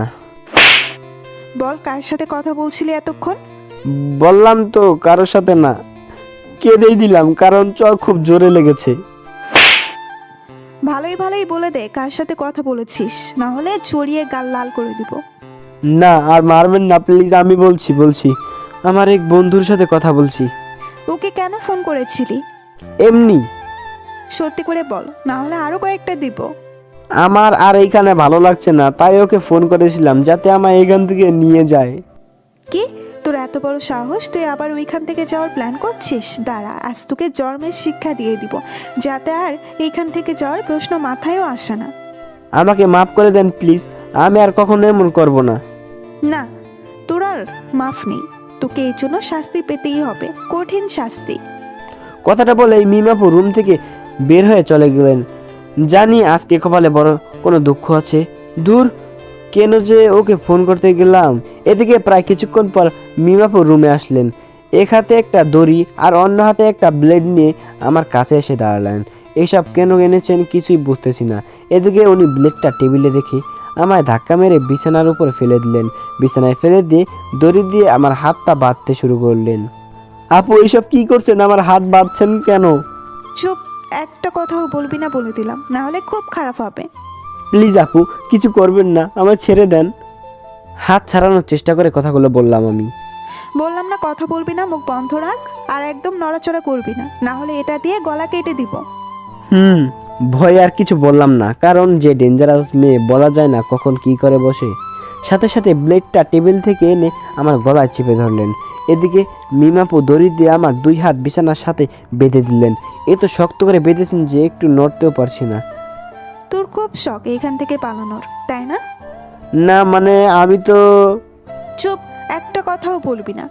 S2: বল কার সাথে কথা বলছিলি এতক্ষণ?
S1: বললাম তো কারোর সাথে না। কেঁদেই দিলাম, কারণ চর খুব জোরে লেগেছে।
S2: ভালোই ভালোই বলে দে কার সাথে কথা বলেছিস, না হলে চড়িয়ে গাল লাল করে দিব।
S1: না আর মারবেন না প্লিজ, আমি বলছি আমার এক বন্ধুর সাথে কথা বলছি।
S2: ওকে কেন ফোন করেছিলি?
S1: এমনি।
S2: সত্যি করে বল, না হলে আরো কয়েকটা দিব।
S1: আমার আর এইখানে ভালো লাগছে না, তাই ওকে ফোন করেছিলাম যাতে আমায় এইখান থেকে নিয়ে যায়।
S2: কি তোর এত বড় সাহস, তুই আবার ওইখান থেকে যাওয়ার প্ল্যান করছিস? দাঁড়া, আজ তোকে জন্মের শিক্ষা দিয়ে দিব, যাতে আর এইখান থেকে যাওয়ার প্রশ্ন মাথায়ও আসে না।
S1: আমাকে মাফ করে দেন প্লিজ, আমি আর কখনো এমন করব না।
S2: না, তোর আর মাফ নেই, তোকে এই জন্য শাস্তি পেতেই হবে, কঠিন শাস্তি।
S1: কথাটা বলে এই মিমাপু রুম থেকে বের হয়ে চলে গেলেন। জানি আজকে কপালে বড় কোনো দুঃখ আছে। দূর, কেন যে ওকে ফোন করতে গেলাম। এদিকে প্রায় কিছুক্ষণ পর মিমাপু রুমে আসলেন। এক হাতে একটা দড়ি আর অন্য হাতে একটা ব্লেড নিয়ে আমার কাছে এসে দাঁড়ালেন। এইসব কেন এনেছেন কিছুই বুঝতেছি না। এদিকে উনি ব্লেডটা টেবিলে রেখে আমায় ধাক্কা মেরে বিছানার উপর ফেলে দিলেন। বিছানায় ফেলে দিয়ে দড়ি দিয়ে আমার হাতটা বাঁধতে শুরু করলেন। আপু এইসব কি করছেন? আমার হাত বাঁধছেন কেন?
S2: চুপ, একটা কথাও বলবি না বলে দিলাম, না হলে খুব খারাপ হবে।
S1: প্লিজ আপু, কিছু করবেন না, আমায় ছেড়ে দেন। হাত ছাড়ানোর চেষ্টা করে কথাগুলো বললাম আমি।
S2: বললাম না কথা বলবি না, মুখ বন্ধ রাখ আর একদম নড়াচড়া করবি না, না হলে এটা দিয়ে গলা কেটে দিব।
S1: ভয়ে আর কিছু বললাম না, কারণ যে ডেঞ্জারাস মেয়ে বলা যায় না কখন কি করে বসে। সাথে সাথে ব্লেডটা টেবিল থেকে এনে আমার গলায় চেপে ধরলেন। এদিকে মিমাপু দড়ি দিয়ে আমার দুই হাত বিছানার সাথে বেঁধে দিলেন। এ তো শক্ত করে বেঁধেছেন যে একটু নড়তেও পারছি না।
S2: তোর খুব শখ এইখান থেকে পালানোর, তাই না?
S1: না মানে আমি তো।
S2: চুপ, একটা কথাও বলবি না।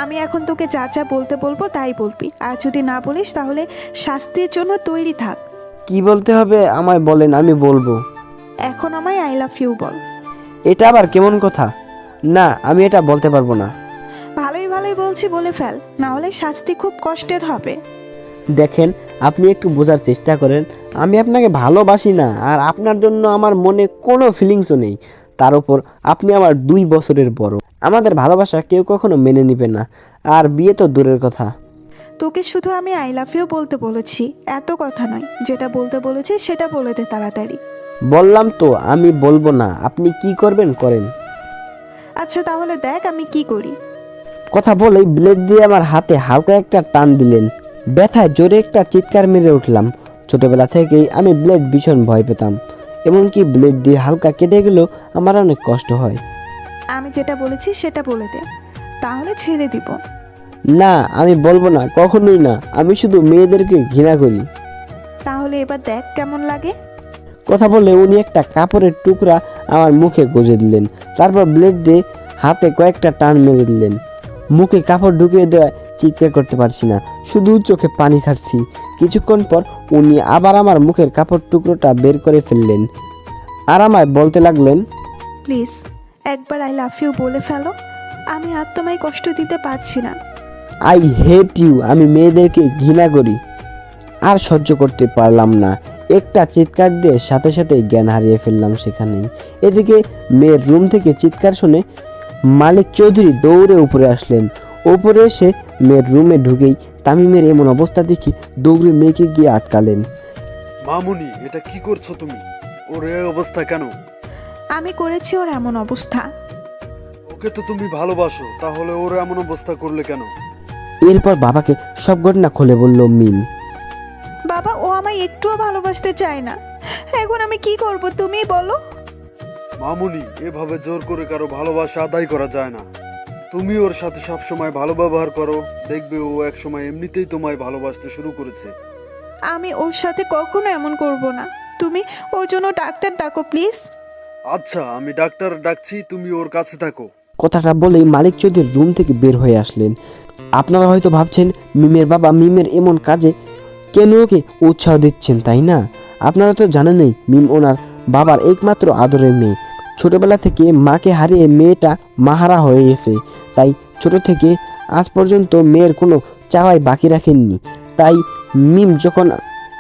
S2: আমি এখন তোকে যা যা বলতে বলবো তাই বলবি, আর যদি না বলিস তাহলে শাস্তির জন্য তৈরি থাক।
S1: কি বলতে হবে আমায় বলেন, আমি বলবো।
S2: এখন আমায় আই লাভ ইউ বল।
S1: এটা আবার কেমন কথা? না, আমি এটা বলতে পারবো না।
S2: ভালোই ভালোই বলছি, বলে ফেল, না হলে শাস্তি খুব কষ্টের হবে।
S1: দেখেন, আপনি একটু বোঝার চেষ্টা করেন। আমি আপনাকে ভালোবাসি না, আর আপনার জন্য আমার মনে কোনো ফিলিংসও নেই। তার উপর আপনি আমার 2 বছরের বড়। আমাদের ভালোবাসা কেউ কখনো মেনে নেবে না, আর বিয়ে তো দূরের কথা।
S2: তোকে শুধু আমি আই লাভ ইউ বলতে বলেছি, এত কথা নয়। যেটা বলতে বলেছি সেটা বলে দে তাড়াতাড়ি।
S1: বললাম তো আমি বলবো না, আপনি কি করবেন করেন।
S2: আচ্ছা তাহলে দেখ আমি কি করি।
S1: কথা বলেই ব্লেড দিয়ে আমার হাতে হালকা একটা টান দিলেন। ব্যথায় জোরে একটা চিৎকার মেরে উঠলাম। ছোটবেলা থেকেই আমি ব্লেড ভীষণ ভয় পেতাম, এমনকি ব্লেড দিয়ে হালকা কেটে গেলেও আমার অনেক কষ্ট হয়।
S2: আমি যেটা বলেছি সেটা বলে দে, তাহলে ছেড়ে দিব।
S1: না, আমি বলবো না, কখনোই না। আমি শুধু মেয়েদেরকে ঘৃণা করি।
S2: তাহলে এবার দেখ কেমন লাগে।
S1: কথা বলে উনি একটা কাপড়ের টুকরা আমার মুখে গুঁজে দিলেন। তারপর ব্লেড দিয়ে হাতে কয়েকটা টান মেরে দিলেন। মুখে কাপড় ঢুকিয়ে দেওয়া চিৎকার করতে পারছি না, শুধু চোখে পানি ছাড়ছি। কিছুক্ষণ পর উনি আবার আমার মুখের কাপড় টুকরোটা বের করে ফেললেন আর আমায় বলতে লাগলেন,
S2: প্লিজ একবার আই লাভ ইউ বলে ফেলো, আমি আর তোমায় কষ্ট দিতে পারছি না।
S1: I hate you. আমি মেয়েদেরকে ঘৃণা করি। আর সহ্য করতে পারলাম না, একটা চিৎকার দিয়ে সাথে সাথে জ্ঞান হারিয়ে ফেললাম সেখানেই। এদিকে মেয়ের রুম থেকে চিৎকার শুনে মালিক চৌধুরী দৌড়ে উপরে আসলেন। উপরে এসে মেয়ের রুমে ঢুকেই তামিমের এমন অবস্থা দেখে দৌড়ে মেয়েকে গিয়ে আটকালেন।
S9: মামুনি, এটা কি করছো তুমি? ওর এই অবস্থা কেন?
S2: আমি করেছি ওর এমন অবস্থা।
S9: ওকে তো তুমি ভালোবাসো, তাহলে ওর এমন অবস্থা করলে কেন?
S1: এরপর বাবাকে সব ঘটনা খুলে বলল মিম।
S2: বাবা, ও আমায় একটুও ভালোবাসতে চায় না, এখন আমি কি করব তুমি বলো।
S9: মামুনি, এভাবে জোর করে কারো ভালোবাসা আদায় করা যায় না। তুমি ওর সাথে সব সময় ভালো ব্যবহার করো, দেখবে ও এক সময় এমনিতেই তোমায় ভালোবাসতে শুরু করেছে।
S2: আমি ওর সাথে কখনো এমন করব না, তুমি ওর জন্য ডাক্তার ডাকো প্লিজ।
S9: আচ্ছা, আমি ডাক্তার ডাকছি, তুমি ওর কাছে থাকো।
S1: কথাটা বলেই মালিক চৌধুরীর রুম থেকে বের হয়ে আসলেন। আপনারা হয়তো ভাবছেন মিমের বাবা মিমের এমন কাজে কেন ওকে উৎসাহ দিচ্ছেন, তাই না? আপনারা তো জানেনই মিম ওনার বাবার একমাত্র আদরের মেয়ে। ছোটবেলা থেকে মাকে হারিয়ে মেয়েটা মাহারা হয়ে গেছে, তাই ছোট থেকে আজ পর্যন্ত মেয়ের কোনো চাওয়াই বাকি রাখেননি। তাই মিম যখন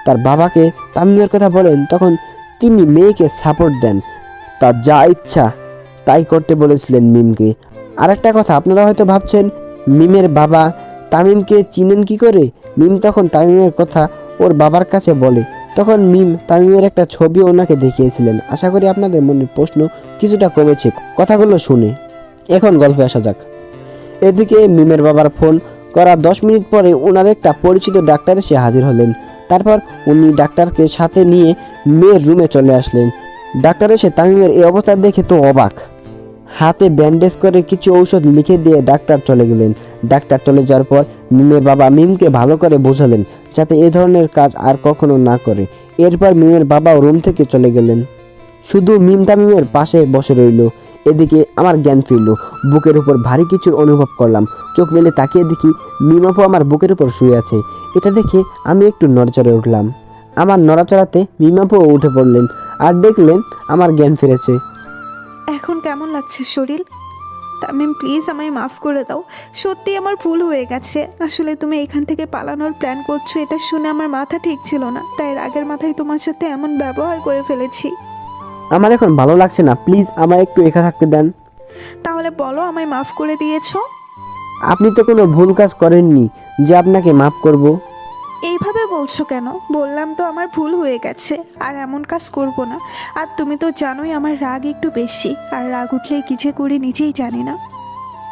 S1: তার বাবাকে তামিমের কথা বলেন, তখন তিনি মেয়েকে সাপোর্ট দেন। তার যা ইচ্ছা তাই করতে বলেছিলেন মিমকে। আরেকটা কথা, আপনারা হয়তো ভাবছেন মিমের বাবা তামিমকে চিনেন কি করে? মিম তখন তামিমের কথা ওর বাবার কাছে বলে। তখন মিম তামিমের একটা ছবি ওনাকে দেখিয়েছিলেন। আশা করি আপনাদের মনের প্রশ্ন কিছুটা কমেছে কথাগুলো শুনে। এখন গল্পে আসা যাক। এদিকে মিমের বাবার ফোন করা 10 মিনিট পরে ওনার একটা পরিচিত ডাক্তার এসে হাজির হলেন। তারপর উনি ডাক্তারকে সাথে নিয়ে মেয়ের রুমে চলে আসলেন। ডাক্তার এসে তামিমের এই অবস্থা দেখে তো অবাক। হাতে ব্যান্ডেজ করে কিছু ঔষধ লিখে দিয়ে ডাক্তার চলে গেলেন। ডাক্তার চলে যাওয়ার পর মিমের বাবা মিমকে ভালো করে বোঝালেন যাতে এ ধরনের কাজ আর কখনো না করে। এরপর মিমের বাবাও রুম থেকে চলে গেলেন। শুধু মিম তামিমের পাশে বসে রইল। এদিকে আমার জ্ঞান ফিরল। বুকের উপর ভারী কিছুর অনুভব করলাম। চোখ মেলে তাকিয়ে দেখি মিম আপু আমার বুকের উপর শুয়ে আছে। এটা দেখে আমি একটু নড়াচড়ে উঠলাম। আমার নড়াচড়াতে মিম আপুও উঠে পড়লেন আর দেখলেন আমার জ্ঞান ফিরেছে।
S2: এখন কেমন লাগছে শরীর? তামিম প্লিজ আমায় মাফ করে দাও, সত্যি আমার ভুল হয়ে গেছে। আসলে তুমি এখান থেকে পালানোর প্ল্যান করছো এটা শুনে আমার মাথা ঠিক ছিল না, তাই রাগের মাথায় তোমার সাথে এমন ব্যবহার করে ফেলেছি।
S1: আমার এখন ভালো লাগছে না, প্লিজ আমায় একটু একা থাকতে দেন।
S2: তাহলে বলো আমায় মাফ করে দিয়েছো?
S1: আপনি তো কোনো ভুল কাজ করেননি যে আপনাকে মাফ করব।
S2: এইভাবে বলছো কেন? বললাম তো আমার ভুল হয়ে গেছে, আর এমন কাজ করব না। আর তুমি তো জানোই আমার রাগ একটু বেশি, আর রাগ উঠলে কি যে করি নিজেই জানি না।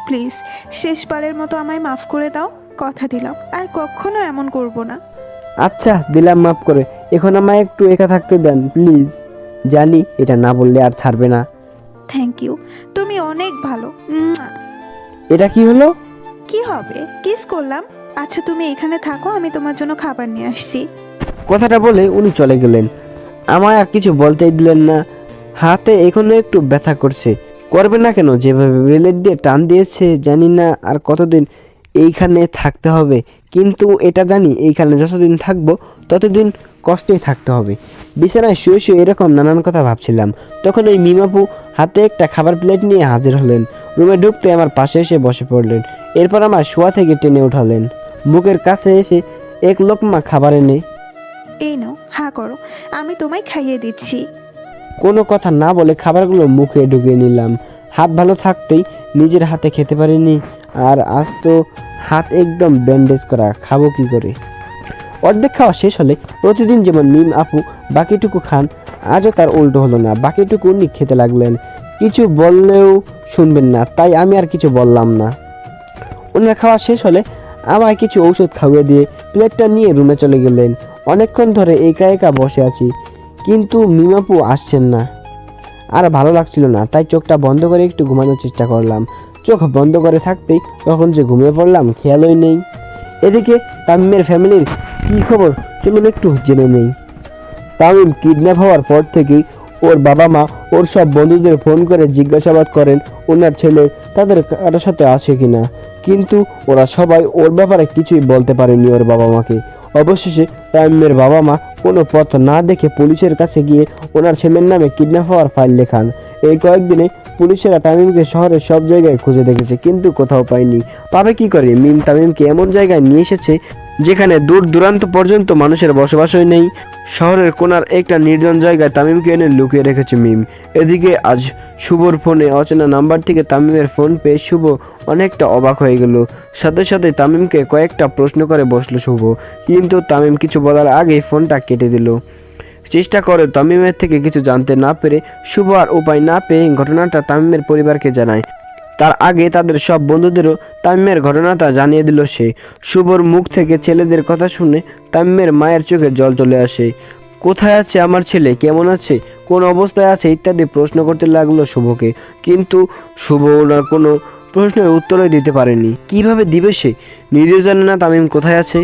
S2: প্লিজ শেষবারের মতো আমায় মাফ করে দাও, কথা দিলাম আর কখনো এমন করব না।
S1: আচ্ছা দিলাম মাফ করে, এখন আমায় একটু একা থাকতে দেন প্লিজ। জানি এটা না বললে আর ছাড়বে না।
S2: থ্যাংক ইউ, তুমি অনেক ভালো।
S1: এটা কি হলো?
S2: কি হবে, কিস করলাম। আচ্ছা তুমি এখানে থাকো, আমি তোমার জন্য খাবার নিয়ে আসছি।
S1: কথাটা বলে উনি চলে গেলেন। আমায় আর কিছু বলতেই দিলেন না। হাতে এখনো একটু ব্যথা করছে। করবে না কেন? যেভাবে ব্লেড দিয়ে টান দিয়েছে জানি না আর কতদিন এইখানে থাকতে হবে। কিন্তু এটা জানি এইখানে যতদিন থাকবো ততদিন কষ্টেই থাকতে হবে। বিছানায় শুয়ে শুয়ে এরকম নানান কথা ভাবছিলাম। তখন ওই মিমাপু হাতে একটা খাবার প্লেট নিয়ে হাজির হলেন। রুমে ঢুকতে আমার পাশে এসে বসে পড়লেন। এরপর আমার শোয়া থেকে টেনে উঠালেন। মুখের কাছে এসে এক লোকমা খাবার এনে,
S2: এই নাও, হা করো, আমি তোমায় খাইয়ে দিচ্ছি।
S1: কোনো কথা না বলে খাবারগুলো মুখে ঢুকিয়ে নিলাম। হাত ভালো থাকতেই নিজের হাতে খেতে পারিনি, আর আজ তো হাত একদম ব্যান্ডেজ করা, খাবো কি করে? অর্ধেক খাওয়া শেষ হলে প্রতিদিন যেমন মিম আপু বাকিটুকু খান, আজও তার উল্টো হলো না। বাকিটুকু উনি খেতে লাগলেন। কিছু বললেও শুনবেন না, তাই আমি আর কিছু বললাম না। ওনার খাওয়া শেষ হলে আমায় কিছু ঔষধ খাইয়ে দিয়ে প্লেটটা নিয়ে রুমে চলে গেলেন। অনেকক্ষণ ধরে একা একা বসে আছি, কিন্তু মিমাপু আসছেন না। আর ভালো লাগছিল না, তাই চোখটা বন্ধ করে একটু ঘুমানোর চেষ্টা করলাম। চোখ বন্ধ করে থাকতেই কখন যে ঘুমিয়ে পড়লাম খেয়ালই নেই। এদিকে তামিমের ফ্যামিলির কী খবর চলুন একটু জেনে নেই। তামিম কিডন্যাপ হওয়ার পর থেকেই ওর বাবা মা ওর সব বন্ধুদের ফোন করে জিজ্ঞাসাবাদ করেন ওনার ছেলে তাদের কারোর সাথে আছে কিনা, কিন্তু ওরা সবাই ওর ব্যাপারে কিছুই বলতে পারেনি ওর বাবা মাকে। অবশেষে তামিমের বাবা মা কোনো পথ না দেখে পুলিশের কাছে গিয়ে ওনার ছেলের নামে কিডন্যাপ হওয়ার ফাইল লেখান। এই কয়েকদিনে পুলিশেরা তামিমকে শহরের সব জায়গায় খুঁজে দেখেছে, কিন্তু কোথাও পায়নি। পাবে কি করে? মিম তামিমকে এমন জায়গায় নিয়ে এসেছে যেখানে দূর দূরান্ত পর্যন্ত মানুষের বসবাসই নেই। শহরের কোনার একটা নির্জন জায়গায় তামিমকে এনে লুকিয়ে রেখেছে মিম। এদিকে আজ শুভর ফোনে অচেনা নাম্বার থেকে তামিমের ফোন পেয়ে শুভ অনেকটা অবাক হয়ে গেল। সাথে সাথে তামিমকে কয়েকটা প্রশ্ন করে বসলো শুভ, কিন্তু তামিম কিছু বলার আগেই ফোনটা কেটে দিল। চেষ্টা করে তামিমের থেকে কিছু জানতে না পেরে শুভ আর উপায় না পেয়ে ঘটনাটা তামিমের পরিবারকে জানায়। তার আগে তাদের সব বন্ধুদেরও তামিমের ঘটনাটা জানিয়ে দিল সে। শুভর মুখ থেকে ছেলেদের কথা শুনে তামিমের মায়ের চোখে জল চলে আসে। কোথায় আছে আমার ছেলে, কেমন আছে, কোন অবস্থায় আছে ইত্যাদি প্রশ্ন করতে লাগলো শুভকে, কিন্তু শুভ ওনার কোনো প্রশ্নের উত্তরই দিতে পারেনি। কিভাবে দিবে সে? নিজেও জানে না তামিম কোথায় আছে।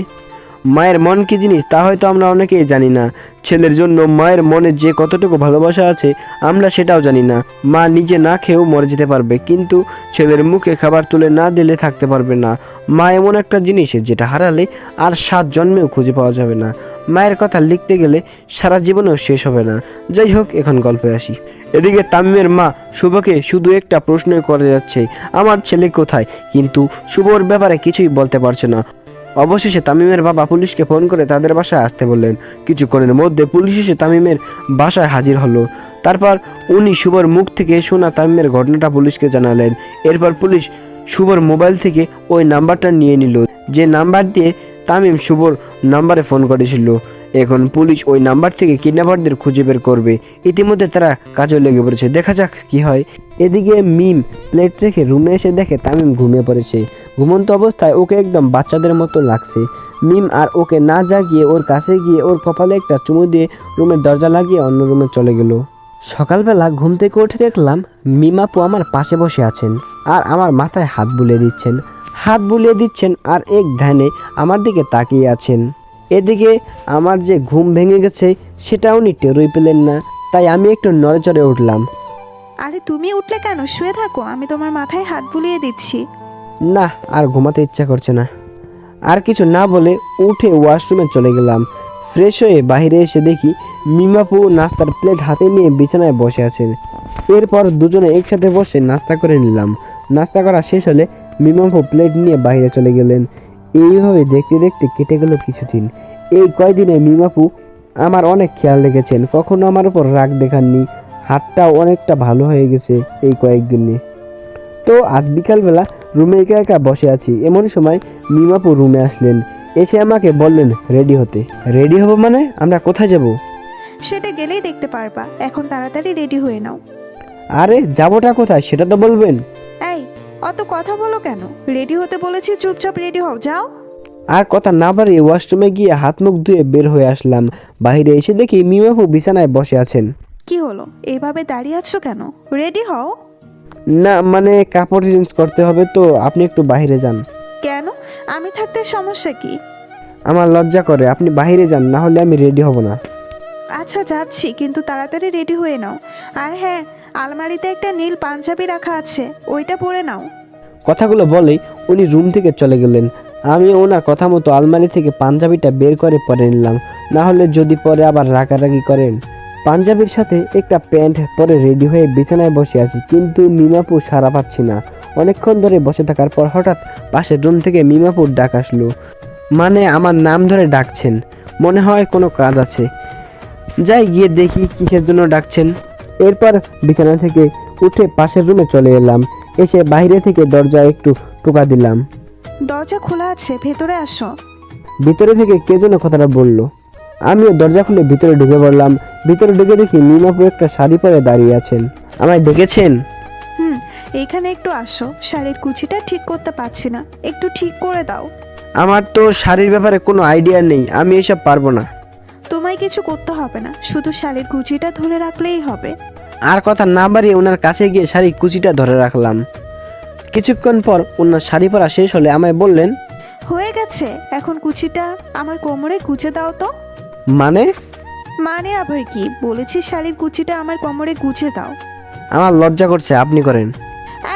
S1: মায়ের মন কি জিনিস তা হয়তো আমরা অনেকেই জানি না। ছেলের জন্য মায়ের মনে যে কতটুকু ভালোবাসা আছে আমরা সেটাও জানি না। মা নিজে না খেয়েও মরে যেতে পারবে, কিন্তু ছেলের মুখে খাবার তুলে না দিলে থাকতে পারবে না। মা এমন একটা জিনিস যেটা হারালে আর 7 জন্মেও খুঁজে পাওয়া যাবে না। মায়ের কথা লিখতে গেলে সারা জীবনেও শেষ হবে না। যাই হোক, এখন গল্পে আসি। এদিকে তামিমের মা শুভকে শুধু একটা প্রশ্নই করে যাচ্ছে, আমার ছেলে কোথায়, কিন্তু শুভর ব্যাপারে কিছুই বলতে পারছে না। অবশেষে তামিমের বাবা পুলিশকে ফোন করে তাদের বাসায় আসতে বললেন। কিছুক্ষণের মধ্যে পুলিশ এসে তামিমের বাসায় হাজির হলো। তারপর উনি শুভর মুখ থেকে শোনা তামিমের ঘটনাটা পুলিশকে জানালেন। এরপর পুলিশ শুভর মোবাইল থেকে ওই নাম্বারটা নিয়ে নিল, যে নাম্বার দিয়ে তামিম শুভর নাম্বারে ফোন করেছিল। এখন পুলিশ ওই নাম্বার থেকে কিডন্যাপারদের খুঁজে বের করবে। ইতিমধ্যে তারা কাজে লেগে পড়েছে, দেখা যাক কি হয়। এদিকে মিম প্লেট রেখে রুমে এসে দেখে তামিম ঘুমিয়ে পড়েছে। ঘুমন্ত অবস্থায় ওকে একদম বাচ্চাদের মতো লাগছে। মিম আর ওকে না জাগিয়ে ওর কাছে গিয়ে ওর কপালে একটা চুমু দিয়ে রুমের দরজা লাগিয়ে অন্য রুমে চলে গেল। সকালবেলা ঘুম থেকে উঠে দেখলাম মিম আপু আমার পাশে বসে আছেন আর আমার মাথায় হাত বুলিয়ে দিচ্ছেন আর এক ধ্যানে আমার দিকে তাকিয়ে আছেন। এদিকে আমার যে ঘুম ভেঙে গেছে সেটা উনি টেরই পেলেন না, তাই আমি একটু নড়েচড়ে উঠলাম।
S2: আরে তুমি উঠলে কেন? শুয়ে থাকো, আমি তোমার মাথায় হাত বুলিয়ে দিচ্ছি।
S1: না, আর ঘুমাতে ইচ্ছা করছে না। আর কিছু না বলে উঠে ওয়াশরুমে চলে গেলাম। ফ্রেশ হয়ে বাইরে এসে দেখি মিমাপু নাস্তার প্লেট হাতে নিয়ে বিছানায় বসে আছেন। এরপর দুজনে একসাথে বসে নাস্তা করে নিলাম। নাস্তা করা শেষ হলে মিমাপু প্লেট নিয়ে বাইরে চলে গেলেন। এইভাবে দেখতে দেখতে কেটে গেল কিছুদিন। এই কয়দিনে মিমাপু আমার অনেক খেয়াল রেখেছেন, কখনো আমার উপর রাগ দেখাননি। হাতটাও অনেকটা ভালো হয়ে গেছে এই কয়েকদিনে। তো আজ বিকালবেলা রুমে একা একা বসে আছি, এমন সময় মিমাপু রুমে আসলেন। এসে আমাকে বললেন রেডি হতে। রেডি হব মানে? আমরা কোথায় যাব?
S2: সেটা গেলেই দেখতে পারবা, এখন তাড়াতাড়ি রেডি হয়ে নাও।
S1: আরে যাবোটা কোথায় সেটা তো বলবেন।
S2: এই অত কথা বলো কেন? রেডি হতে বলেছি, চুপচাপ রেডি হও, যাও।
S1: আর কথা না বাড়িয়ে ওয়াশরুমে গিয়ে হাত মুখ ধুয়ে বের হয়ে আসলাম। বাইরে এসে দেখি মিমাপু বিছানায় বসে আছেন।
S2: কি হলো, এভাবে দাঁড়িয়ে আছো কেন? রেডি হও।
S1: না মানে কাপড় চেঞ্জ করতে হবে তো, আপনি একটু বাইরে যান।
S2: কেন? আমি থাকতে সমস্যা কি?
S1: আমার লজ্জা করে, আপনি বাইরে যান, না হলে আমি রেডি হব না।
S2: আচ্ছা যাচ্ছি, কিন্তু তাড়াতাড়ি রেডি হয়ে নাও। আর হ্যাঁ, আলমারিতে একটা নীল পাঞ্জাবি রাখা আছে, ওইটা পরে নাও।
S1: কথাগুলো বলেই উনি রুম থেকে চলে গেলেন। আমি ওনার কথা মতো আলমারি থেকে পাঞ্জাবিটা বের করে পরে নিলাম, না হলে যদি পরে আবার রাগারাগি করেন। পাঞ্জাবির সাথে একটা প্যান্ট পরে রেডি হয়ে বিছানায় বসে আছি, কিন্তু মিমাপু সাড়া পাচ্ছি না। অনেকক্ষণ ধরে বসে থাকার পর হঠাৎ পাশের রুম থেকে মিমাপুর ডাক আসলো, মানে আমার নাম ধরে ডাকছেন। মনে হয় কোনো কাজ আছে, যাই গিয়ে দেখি কিসের জন্য ডাকছেন। এরপর বিছানা থেকে উঠে পাশের রুমে চলে এলাম। এসে বাইরে থেকে দরজা একটু টোকা দিলাম।
S2: দরজা খোলা আছে, ভেতরে আসো।
S1: ভিতরে থেকে কে যেন কথাটা বলল। আমিও দরজা খুলে ভিতরে ঢুকে পড়লাম। ভিতরে ঢুকে দেখি মিমাপু একটা শাড়ি পরে দাঁড়িয়ে আছেন। আমায় ডেকেছেন?
S2: এইখানে একটু আসো, শাড়ির কুচিটা ঠিক করতে পারছি না, একটু ঠিক করে দাও।
S1: আমার তো শাড়ির ব্যাপারে কোনো আইডিয়া নেই, আমি এসব পারবো না।
S2: তোমায় কিছু করতে হবে না, শুধু শাড়ির কুচিটা ধরে রাখলেই হবে।
S1: আর কথা না বাড়িয়ে ওনার কাছে গিয়ে শাড়ির কুচিটা ধরে রাখলাম। কিছুক্ষণ পর ওনার শাড়ি পরা শেষ হলে আমায় বললেন,
S2: হয়ে গেছে, এখন কুচিটা আমার কোমরে গুজে দাও তো।
S1: মানে?
S2: মানে আবার কি? বলেছি শাড়ির কুচিটা আমার কোমরে গুজে দাও।
S1: আমার লজ্জা করছে, আপনি করেন।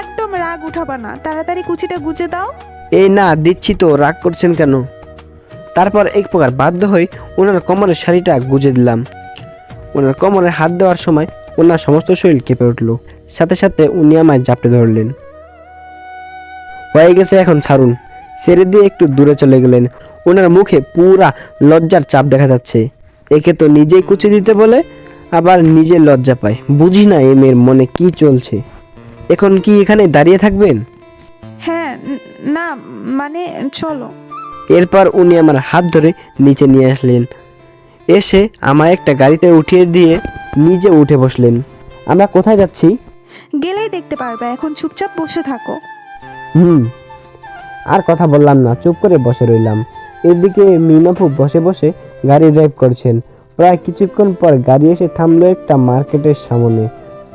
S2: একদম রাগ উঠাবা না, তাড়াতাড়ি কুচিটা গুজে দাও।
S1: এই না, দিচ্ছি তো, রাগ করছেন কেন? তারপর এক প্রকার বাধ্য হয়ে ওনার কোমরের শাড়িটা গুজে দিলাম। ওনার কোমরে হাত দেওয়ার সময় ওনার সমস্ত শরীর কেঁপে উঠল। সাথে সাথে উনি আমায় জাপটে ধরলেন। হয়ে গেছে, এখন ছাড়ুন। ছেড়ে দিয়ে একটু দূরে চলে গেলেন। ওনার মুখে পুরা লজ্জার চাপ দেখা যাচ্ছে। একে তো নিজেই কুচি দিতে বলে, আবার নিজে লজ্জা পায়। বুঝি না এই মেয়ের মনে কি চলছে। এখন কি এখানে দাঁড়িয়ে থাকবেন?
S2: হ্যাঁ, না মানে চলো।
S1: এরপর উনি আমার হাত ধরে নিচে নিয়ে আসলেন। এসে আমায় একটা গাড়িতে উঠিয়ে দিয়ে নিজে উঠে বসলেন। আমরা কোথায় যাচ্ছি?
S2: গেলেই দেখতে পারবে, এখন চুপচাপ বসে থাকো।
S1: আর কথা বললাম না, চুপ করে বসে রইলাম। এদিকে মিমাপু বসে বসে গাড়ি ড্রাইভ করছেন। প্রায় কিছুক্ষণ পর গাড়ি এসে থামলো একটা মার্কেটের সামনে।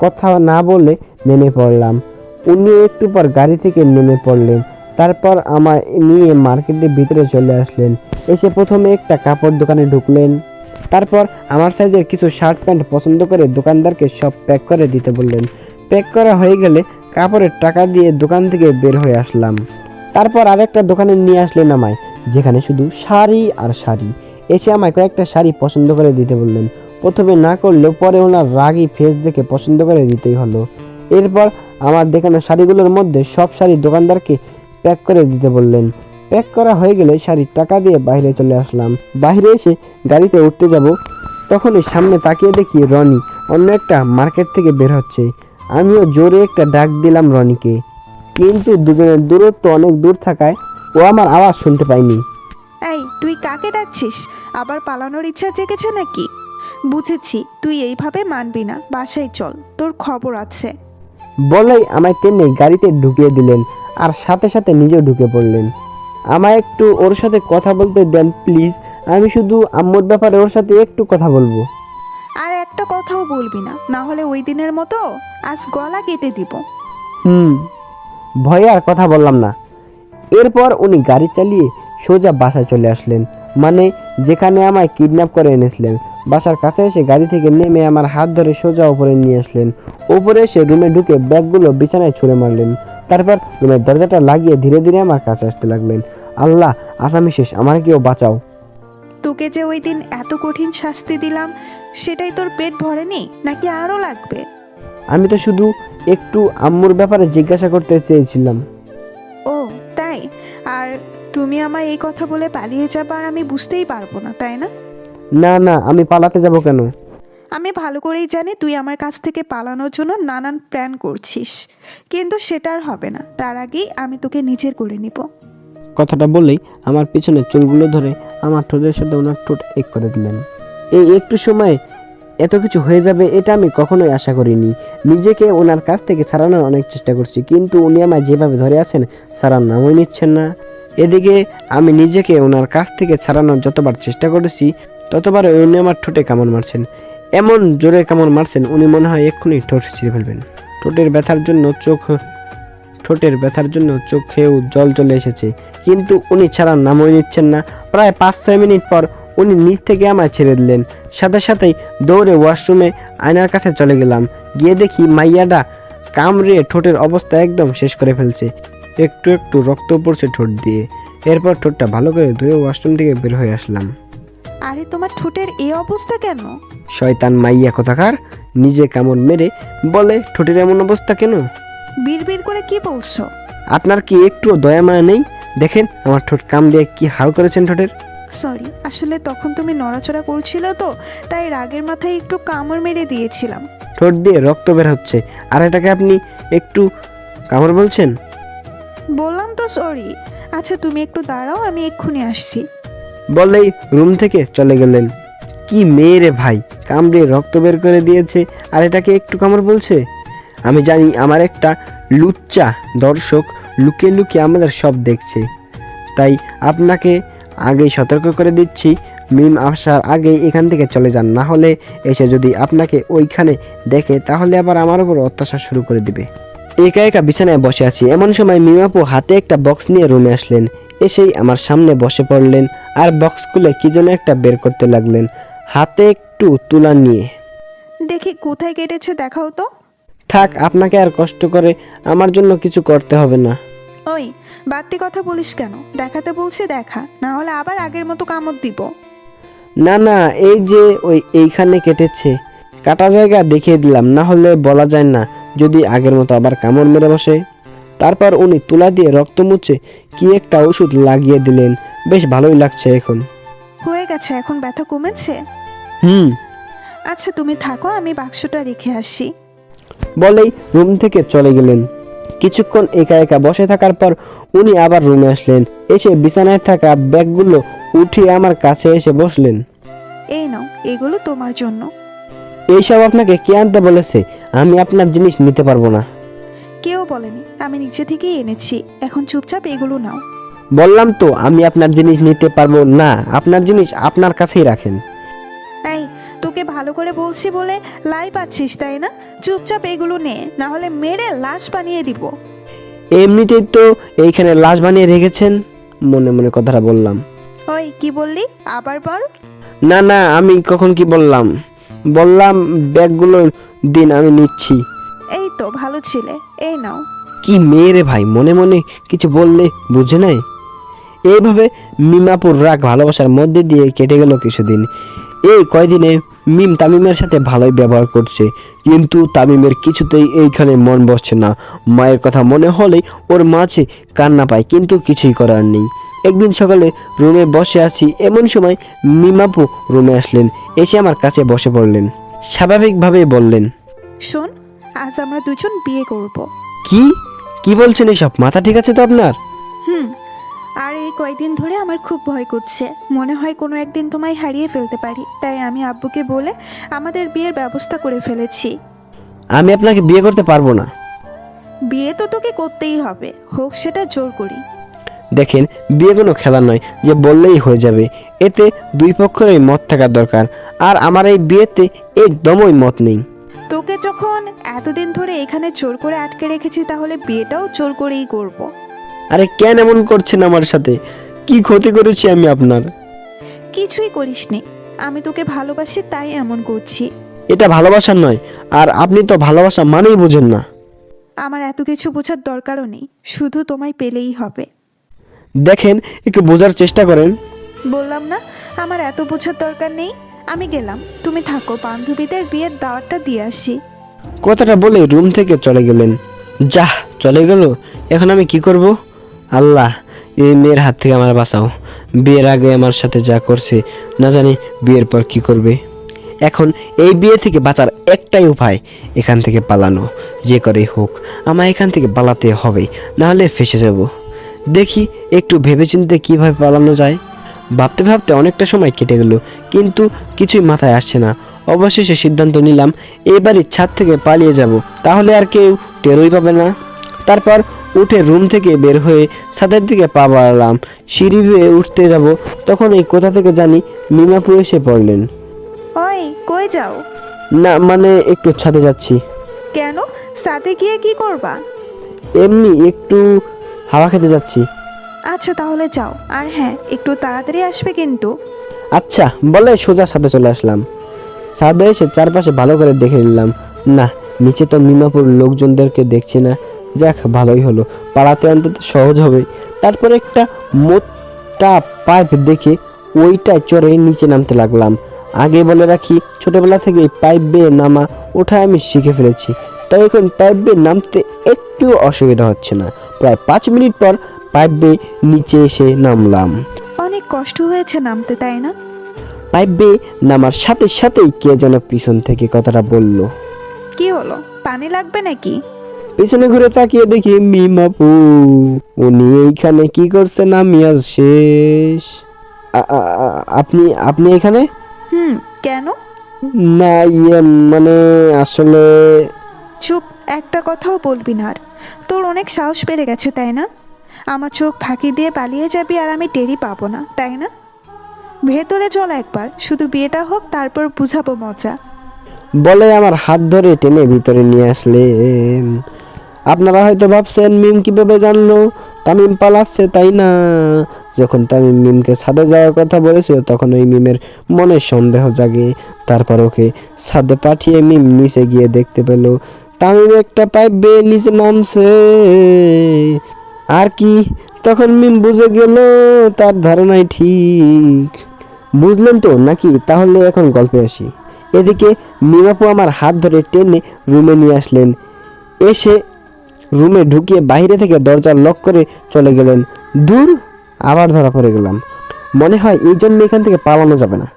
S1: কথা না বলে নেমে পড়লাম। উনি একটু পর গাড়ি থেকে নেমে পড়লেন। তারপর আমায় নিয়ে মার্কেটের ভিতরে চলে আসলেন। এসে প্রথমে একটা কাপড় দোকানে ঢুকলেন। তারপর আমার সাইজের কিছু শার্ট প্যান্ট পছন্দ করে দোকানদারকে সব প্যাক করে দিতে বললেন। প্যাক করা হয়ে গেলে কাপড়ের টাকা দিয়ে দোকান থেকে বের হয়ে আসলাম। তারপর আরেকটা দোকানে নিয়ে আসলেন আমায়, যেখানে শুধু শাড়ি আর শাড়ি। এসে আমায় কয়েকটা শাড়ি পছন্দ করে দিতে বললেন। প্রথমে না করলেও পরে ওনার রাগী ফেস দেখে পছন্দ করে দিতেই হলো। এরপর আমার দেখানো শাড়িগুলোর মধ্যে সব শাড়ি দোকানদারকে প্যাক করে দিতে বললেন। প্যাক করা হয়ে গেলে শাড়ির টাকা দিয়ে বাইরে চলে আসলাম। বাইরে এসে গাড়িতে উঠতে যাব, তখনই সামনে তাকিয়ে দেখি রনি অন্য একটা মার্কেট থেকে বের হচ্ছে। আমিও জোরে একটা ডাক দিলাম রনিকে। কিন্তু দুজনের দূরত্ব অনেক দূর থাকায় ও আমার আওয়াজ শুনতে পায়নি।
S2: এই তুই কাকে ডাকছিস? আবার পালানোর ইচ্ছা জেগেছে নাকি? বুঝেছি, তুই এইভাবে মানবি না। বাসায় চল, তোর খবর আছে।
S1: বলেই আমায় টেনে গাড়িতে ঢুকিয়ে দিলেন আর সাথে সাথে নিজেও ঢুকে পড়লেন। আমায় একটু ওর সাথে কথা বলতে দেন প্লিজ, আমি শুধু আম্মুর ব্যাপারে ওর সাথে একটু কথা বলবো।
S2: আর একটা কথাও বলবি না, না হলে ওই দিনের মতো আজ গলা কেটে দিব।
S1: ভয়ে আর কথা বললাম না। এরপর উনি গাড়ি চালিয়ে সোজা বাসায় চলে আসলেন, মানে যেখানে আমায় কিডন্যাপ করে এনেছিলেন। বাসার কাছে এসে গাড়ি থেকে নেমে আমার হাত ধরে সোজা উপরে নিয়ে আসলেন। উপরে এসে রুমে ঢুকে ব্যাগগুলো বিছানায় ছুঁড়ে মারলেন। তারপর রুমের দরজাটা লাগিয়ে ধীরে ধীরে আমার কাছে আসতে লাগলেন। আল্লাহ, আসামি শেষ, আমার কেউ বাঁচাও।
S2: তোকে যে ওই দিন এত কঠিন শাস্তি দিলাম, সেটাই তোর পেট ভরেনি নাকি আরও লাগবে?
S1: আমি তো শুধু একটু আম্মুর ব্যাপারে জিজ্ঞাসা করতে চেয়েছিলাম।
S2: ও তাই? আর তুমি আমায় এই কথা বলে পালিয়ে যাবা আর আমি বুঝতেই পারবো না, তাই না?
S1: না না, আমি পালাতে যাব কেন?
S2: আমি ভালো করেই জানি তুই আমার কাছ থেকে পালানোর জন্য নানান প্ল্যান করছিস, কিন্তু সেটা আর হবে না। তার আগেই আমি তোকে নিজের করে নিব।
S1: কথাটা বলেই আমার পিছনে চুলগুলো ধরে আমার ঠোঁটের সাথে ওনার ঠোঁট এক করে দিলেন। এই একটু সময় এত কিছু হয়ে যাবে এটা আমি কখনোই আশা করিনি। নিজেকে ওনার কাছ থেকে ছাড়ানোর অনেক চেষ্টা করছি, কিন্তু উনি আমায় যেভাবে ধরে আছেন ছাড়ার নামই নিচ্ছেন না। এদিকে আমি নিজেকে ওনার কাছ থেকে ছাড়ানোর যতবার চেষ্টা করেছি ততবার উনি আমার ঠোঁটে কামড় মারছেন। এমন জোরে কামড় মারছেন উনি মনে হয় এক্ষুনি ঠোঁট ছিঁড়ে ফেলবেন। ঠোঁটের ব্যথার জন্য চোখেও জল চলে এসেছে, কিন্তু উনি ছাড়ার নামই নিচ্ছেন না। প্রায় 5-6 মিনিট পর উনি নিচ থেকে আমায় ছেড়ে দিলেন। সাথে সাথেই দৌড়ে ওয়াশরুমে আয়নার কাছে চলে গেলাম। গিয়ে দেখি মাইয়াডা কামড়ে ঠোঁটের অবস্থা একদম শেষ করে ফেলছে। একটু একটু রক্ত পড়ছে ঠোঁট দিয়ে। এরপর ঠোঁটটা ভালো করে ধুয়ে ওয়াশরুম থেকে বের হয়ে আসলাম।
S2: আরে তোমার ঠোঁটের এই অবস্থা কেন?
S1: শয়তান মাইয়া কোথাকার, নিজে কামড় মেরে বলে ঠোঁটের এমন অবস্থা কেন?
S2: বিড়বিড় করে কি বলছো?
S1: আপনার কি একটু দয়া মায়া নেই? দেখেন আমার ঠোঁট কামড়ে কি হাল করেছেন ঠোঁটের।
S2: সরি, আসলে তখন তুমি নড়াচড়া করছিলে তো, তাই রাগের মাথায় একটু কামড় মেরে দিয়েছিলাম।
S1: ঠোঁট দিয়ে রক্ত বের হচ্ছে আর এটাকে আপনি একটু কামড় বলছেন?
S2: বললাম তো সরি। আচ্ছা তুমি একটু দাঁড়াও, আমি এক্ষুনি আসছি।
S1: বলেই রুম থেকে চলে গেলেন। কি মেয়ে রে ভাই, কামড়ে রক্ত বের করে দিয়েছে আর এটাকে একটু কামড় বলছে। আমি জানি আমার একটা লুচ্চা দর্শক লুকিয়ে লুকিয়ে আমাদের সব দেখছে, তাই আপনাকে আগেই সতর্ক করে দিচ্ছি, মিম আসার আগেই এখান থেকে চলে যান, না হলে এসে যদি আপনাকে ওইখানে দেখে তাহলে আবার আমার উপর অত্যাচার শুরু করে দিবে। একা একা বিছানায় বসে আছি, এমন সময় মিম আপু হাতে একটা বক্স নিয়ে রুমে আসলেন। এসেই আমার সামনে বসে পড়লেন আর বক্স খুলে কি যেন একটা বের করতে লাগলেন, হাতে একটু তুলা নিয়ে।
S2: দেখি কোথায় কেটেছে, দেখাও তো।
S1: থাক, আপনাকে আর কষ্ট করে আমার জন্য কিছু করতে হবে না।
S2: ওই বাড়তি কথা বলিস কেন? দেখাতে বলছি দেখা, না হলে আবার আগের মতো কামড় দিব।
S1: না না, এই যে এইখানে কেটেছে, কাটা জায়গা দেখিয়ে দিলাম, না হলে বলা যায় না যদি আগের মতো আবার কামড় মেরে বসে। তারপর উনি তুলা দিয়ে রক্ত মুছে কি একটা ওষুধ লাগিয়ে দিলেন। বেশ ভালোই লাগছে এখন।
S2: হয়ে গেছে, এখন ব্যথা কমেছে? আচ্ছা তুমি থাকো, আমি বাক্সটা রেখে আসি।
S1: বলেই রুম থেকে চলে গেলেন। কিছুক্ষণ একা একা বসে থাকার পর উনি আবার রুমে আসলেন। এসে বিছানায় থাকা ব্যাগগুলো উঠিয়ে আমার কাছে এসে বসলেন।
S2: এই নাও, এগুলো তোমার জন্য।
S1: এইসব আপনাকে কে আনতে বলেছে? আমি আপনার জিনিস নিতে পারবো না।
S2: কেউ বলেনি, আমি নিচে থেকেই এনেছি। এখন চুপচাপ এগুলো নাও।
S1: বললাম তো আমি আপনার জিনিস নিতে পারবো না, আপনার জিনিস আপনার কাছেই রাখেন।
S2: এই তোকে ভালো করে বলছি বলে লাই পাচ্ছিস তাই না? চুপচাপ এগুলো নে, না হলে মেরে লাশ বানিয়ে দিব।
S1: এমনিতেই তো এইখানে লাশ বানিয়ে রেখেছেন, মনে মনে কথাটা বললাম।
S2: ওই কি বললি, আবার বল।
S1: না না, আমি কখন কি বললাম? বললাম ব্যাগগুলো দিন, আমি নিচ্ছি।
S2: এই তো ভালো ছিলে, এই নাও।
S1: কি মেয়ে রে ভাই, মনে মনে কিছু বললে বুঝে নাই। এইভাবে মিমাপুর রাগ ভালোবাসার মধ্যে দিয়ে কেটে গেল কিছুদিন। এই কয়দিনে মিম তামিমের সাথে ভালোই ব্যবহার করছে, কিন্তু তামিমের কিছুতেই এইখানে মন বসছে না। মায়ের কথা মনে হলেই ওর মাঝে কান্না পায়, কিন্তু কিছুই করার নেই। একদিন সকালে রুমে বসে আছি, এমন সময় মিমাপু রুমে আসলেন। এসে আমার কাছে বসে পড়লেন। স্বাভাবিকভাবেই বললেন,
S2: শোন, আজ আমরা দুজন বিয়ে করব।
S1: কি কি বলছেন এসব? মাথা ঠিক আছে তো আপনার?
S2: হুম। আর এই কয়দিন ধরে আমার খুব ভয় করছে, মনে হয় কোনো একদিন তোমায় হারিয়ে ফেলতে পারি। তাই আমি আব্বুকে বলে আমাদের বিয়ের ব্যবস্থা করে ফেলেছি।
S1: আমি আপনাকে বিয়ে করতে পারবো না।
S2: বিয়ে তো তোকে করতেই হবে, হোক সেটা জোর করি।
S1: দেখেন, বিয়ে কোনো খেলা নয় যে বললেই হয়ে যাবে। এতে দুই পক্ষেরই মত থাকা দরকার, আর আমার এই বিয়েতে একদমই মত নেই।
S2: তোকে যখন এতদিন ধরে এখানে জোর করে আটকে রেখেছি, তাহলে বিয়েটাও জোর করেই করব।
S1: আরে কেন এমন করছেন আমার সাথে? কি ক্ষতি করেছি আমি আপনার?
S2: কিছুই করিসনি, আমি তোকে ভালোবাসি তাই এমন করছি।
S1: এটা ভালোবাসা নয়, আর আপনি তো ভালোবাসা মানেই বোঝেন না।
S2: আমার এত কিছু বোঝার দরকারও নেই, শুধু তোমায় পেলেই হবে।
S1: দেখেন, একটু বোঝার চেষ্টা করেন।
S2: বললাম না আমার এত বোঝার দরকার নেই। আমি গেলাম, তুমি থাকো, বান্ধবীদের বিয়ের দাওয়াতটা দিয়ে আসি।
S1: কথাটা বলে রুম থেকে চলে গেলেন। যা চলে গেল, এখন আমি কি করব? আল্লাহ, এই মেয়ের হাত থেকে আমার বাঁচাও। বিয়ের আগে আমার সাথে যা করছে, না জানি বিয়ের পর কি করবে। এখন এই বিয়ে থেকে বাঁচার একটাই উপায়, এখান থেকে পালানো। যে করেই হোক আমার এখান থেকে পালাতে হবে, নাহলে ফেঁসে যাব। দেখি একটু ভেবেচিন্তে কিভাবে পালানো যায়। ভাবতে ভাবতে অনেকটা সময় কেটে গেল, কিন্তু কিছুই মাথায় আসছে না। অবশেষে সিদ্ধান্ত নিলাম, এবারই ছাদ থেকে পালিয়ে যাব, তাহলে আর কেউ টেরই পাবে না। তারপর উঠে রুম থেকে বের হয়ে ছাদের দিকে পা বাড়ালাম। সিঁড়ি বেয়ে উঠতে যাব, তখন এই কোথা থেকে জানি মিমাপু এসে পড়লেন।
S2: ওই কই যাও?
S1: না মানে একটু ছাদে যাচ্ছি।
S2: কেন, সাথে গিয়ে কি করবা?
S1: এমনি একটু হাওয়া খেতে যাচ্ছি।
S2: আচ্ছা তাহলে যাও, আর হ্যাঁ একটু তাড়াতাড়ি আসবে কিন্তু।
S1: আচ্ছা বলে সোজা ছাদে চলে আসলাম। ছাদে এসে চারপাশে ভালো করে দেখে নিলাম, না নিচে তো মিমাপুর লোকজনদেরকে দেখছি না। যাক ভালোই হলো, পাড়াতে অন্তত সহজ হবে। তারপর একটা মোটা পাইপ দেখে ওইটায় চড়ে নিচে নামতে লাগলাম। আগে বলে রাখি, ছোটবেলা থেকে পাইপ বেয়ে নামা ওঠা আমি শিখে ফেলেছি, তাই এখন পাইপ বেয়ে নামতে একটু অসুবিধা হচ্ছে না। প্রায় 5 মিনিট পর পাইপ বেয়ে নিচে এসে নামলাম।
S2: অনেক কষ্ট হয়েছে নামতে, তাই না?
S1: পাইপ বেয়ে নামার সাথে সাথেই কে যেন পিছন থেকে কথাটা বলল।
S2: কি হলো, পানি লাগবে নাকি?
S1: পিছনে ঘুরে তাকিয়ে দেখি মিমাপু। উনি এইখানে কি করছেন? আমি আজ শেষ। আপনি আপনি এখানে?
S2: কেন?
S1: না মানে আসলে।
S2: চুপ, একটা কথাও বলবি না আর। তোর অনেক সাহস বেড়ে গেছে তাই না? আমার চোখ ফাঁকি দিয়ে পালিয়ে যাবি আর আমি টেরই পাবো না, তাই না? ভেতরে চল একবার, শুধু বিয়েটা হোক, তারপর বুঝাবো মজা।
S1: বলে আমার হাত ধরে টেনে ভিতরে নিয়ে আসলেন। আপনারা হয়তো ভাবছেন মিম কিভাবে জানলো তামিম পালাচ্ছে, তাই না? যখন তামিম মিমকে ছাদে যাওয়ার কথা বলেছিল, তখন ওই মিমের মনে সন্দেহ জাগে। তারপর ওকে ছাদে পাঠিয়ে মিম নিচে গিয়ে দেখতে পেল তামিম একটা পাইপ বেয়ে নিচে নামছে। আর কি, তখন মিম বুঝে গেল তার ধারণাই ঠিক। বুঝলেন তো নাকি? তাহলে এখন গল্পে আসি। এদিকে মিমাপু আমার হাত ধরে টেনে রুমে নিয়ে আসলেন। এসে রুমে ঢুকিয়ে বাইরে থেকে দরজা লক করে চলে গেলেন। দূর, আবার ধরা পড়ে গেলাম। মনে হয় এই জন্য এখান থেকে পালানো যাবে না।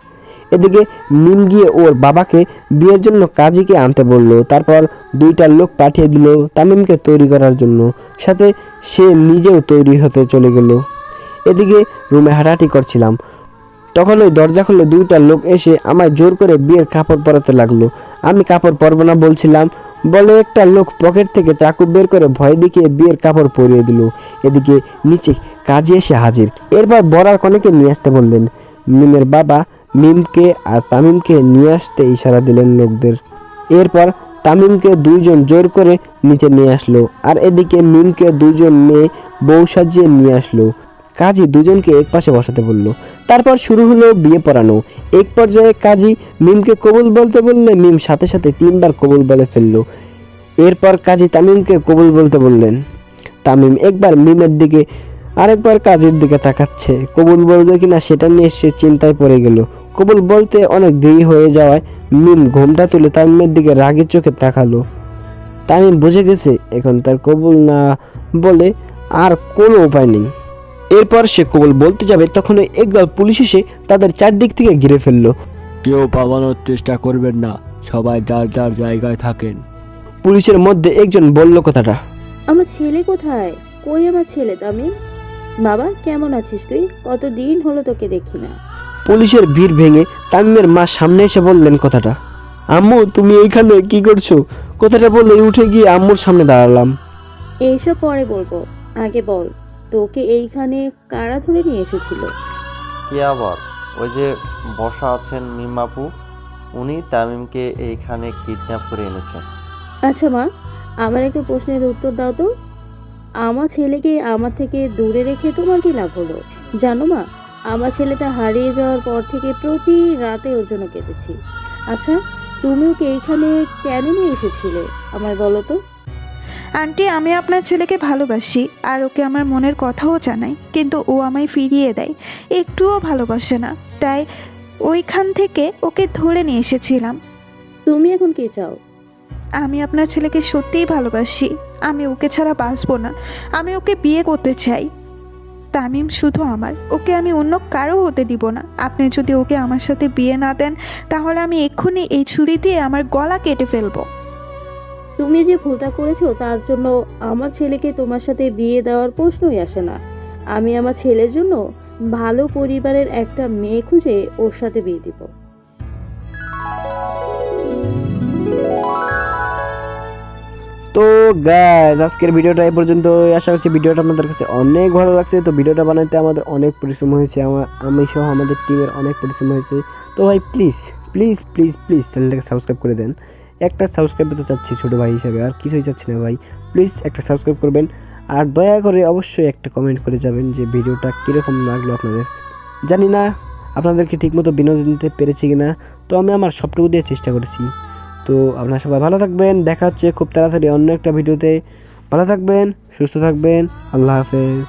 S1: এদিকে মিম গিয়ে ওর বাবাকে বিয়ের জন্য কাজীকে আনতে বলল। তারপর 2টা লোক পাঠিয়ে দিল তামিমকে তৈরি করার জন্য, সাথে সে নিজেও তৈরি হতে চলে গেল। এদিকে রুমে হাঁটাহাঁটি করছিলাম, তখন ওই দরজা খুলে 2টা লোক এসে আমায় জোর করে বিয়ের কাপড় পরাতে লাগলো। আমি কাপড় পরবো না বলছিলাম, বলে একটা লোক পকেট থেকে চাকু বের করে ভয় দেখিয়ে বিয়ের কাপড় পরিয়ে দিল। এদিকে নিচে কাজী এসে হাজির। এরপর বরার কনেকে নিয়ে আসতে বললেন। মিমের বাবা মিমকে আর তামিমকে নিয়ে আসতে ইশারা দিলেন লোকদের। এরপর তামিমকে 2জন জোর করে নিচে নিয়ে আসলো, আর এদিকে মিমকে 2জন মেয়ে বউ সাজিয়ে নিয়ে আসলো। কাজী 2জনকে এক পাশে বসাতে বলল। তারপর শুরু হলো বিয়ে পড়ানো। এক পর্যায়ে কাজী মিমকে কবুল বলতে বললে মিম সাথে সাথে 3বার কবুল বলে ফেললো। এরপর কাজী তামিমকে কবুল বলতে বললেন। তামিম একবার মিমের দিকে আরেকবার কাজীর দিকে তাকাচ্ছে, কবুল বলবে কিনা সেটা নিয়ে সে চিন্তায় পড়ে গেল। কবুল বলতে অনেক দেরি হয়ে যাওয়ায় মিম ঘোমটা তুলে তামিমের দিকে রাগের চোখে তাকালো। তামিম বুঝে গেছে এখন তার কবুল না বলে আর কোনো উপায় নেই। এরপর সে কবুল বলতে যাবে, তখন একদল পুলিশ এসে তাদের চারদিক থেকে ঘিরে ফেললো।
S10: কেউ পালানোর চেষ্টা করবেন না, সবাই যার যার জায়গায় থাকেন।
S1: পুলিশের মধ্যে একজন বলল কথাটা।
S6: আমার ছেলে কোথায়? কই আমার ছেলে তামিম? বাবা কেমন আছিস তুই? কতদিন হলো তোকে দেখি না।
S1: পুলিশের ভিড় ভেঙে তামিমের মা সামনে এসে বললেন কথাটা। আম্মু তুমি এইখানে কি করছো? কথাটা বলে উঠে গিয়ে আম্মুর সামনে দাঁড়ালাম।
S6: এইসব পরে বলবো, আগে বল তোকে এইখানে কারা ধরে নিয়ে এসেছিল?
S5: কি আবার? ওই যে বসা আছেন মিমাপু, উনি তামিমকে এইখানে কিডন্যাপ করে এনেছেন।
S6: আচ্ছা মা, আমার একটা প্রশ্নের উত্তর দাও তো। আমার ছেলেকে আমার থেকে দূরে রেখে তোমার কি লাভ হলো? জানো মা, আমার ছেলেটা হারিয়ে যাওয়ার পর থেকে প্রতি রাতে ওর জন্য কেঁদেছি। আচ্ছা, তুমি ওকে এইখানে কেন নিয়ে এসেছিলে আমায় বলো তো?
S2: আন্টি, আমি আপনার ছেলেকে ভালোবাসি আর ওকে আমার মনের কথাও জানাই, কিন্তু ও আমায় ফিরিয়ে দেয়, একটুও ভালোবাসে না। তাই ওইখান থেকে ওকে ধরে নিয়ে এসেছিলাম।
S6: তুমি এখন কি চাও?
S2: আমি আপনার ছেলেকে সত্যিই ভালোবাসি। আমি ওকে ছাড়া বাঁচবো না। আমি ওকে বিয়ে করতে চাই। তামিম শুধু আমার, ওকে আমি অন্য কারো হতে দিব না। আপনি যদি ওকে আমার সাথে বিয়ে না দেন, তাহলে আমি এক্ষুনি এই ছুরি দিয়ে আমার গলা কেটে ফেলবো।
S6: তুমি যে ভুলটা করেছো তার জন্য আমার ছেলেকে তোমার সাথে বিয়ে দেওয়ার প্রশ্নই আসে না। আমি আমার ছেলের জন্য ভালো পরিবারের একটা মেয়ে খুঁজে ওর সাথে বিয়ে দিব।
S1: তো গাইস, আজকের ভিডিওটা এই পর্যন্ত। আশা করছি ভিডিওটা আপনাদের কাছে অনেক ভালো লাগছে। তো ভিডিওটা বানাইতে আমাদের অনেক পরিশ্রম হয়েছে, আমি সহ আমাদের টিমের অনেক পরিশ্রম হয়েছে। তো ভাই প্লিজ প্লিজ প্লিজ প্লিজ চ্যানেলটাকে সাবস্ক্রাইব করে দেন। একটা সাবস্ক্রাইব তো চাচ্ছি ছোটো ভাই হিসাবে, আর কিছুই চাচ্ছি না ভাই। প্লিজ একটা সাবস্ক্রাইব করবেন, আর দয়া করে অবশ্যই একটা কমেন্ট করে যাবেন যে ভিডিওটা কীরকম লাগলো আপনাদের। জানি না আপনাদেরকে ঠিকমতো বিনোদন দিতে পেরেছি কিনা, তো আমি আমার সবটুকু দিয়ে চেষ্টা করেছি। তো আপনারা সবাই ভালো থাকবেন, দেখা হচ্ছে খুব তাড়াতাড়ি অন্য একটা ভিডিওতে। ভালো থাকবেন, সুস্থ থাকবেন, আল্লাহ হাফেজ।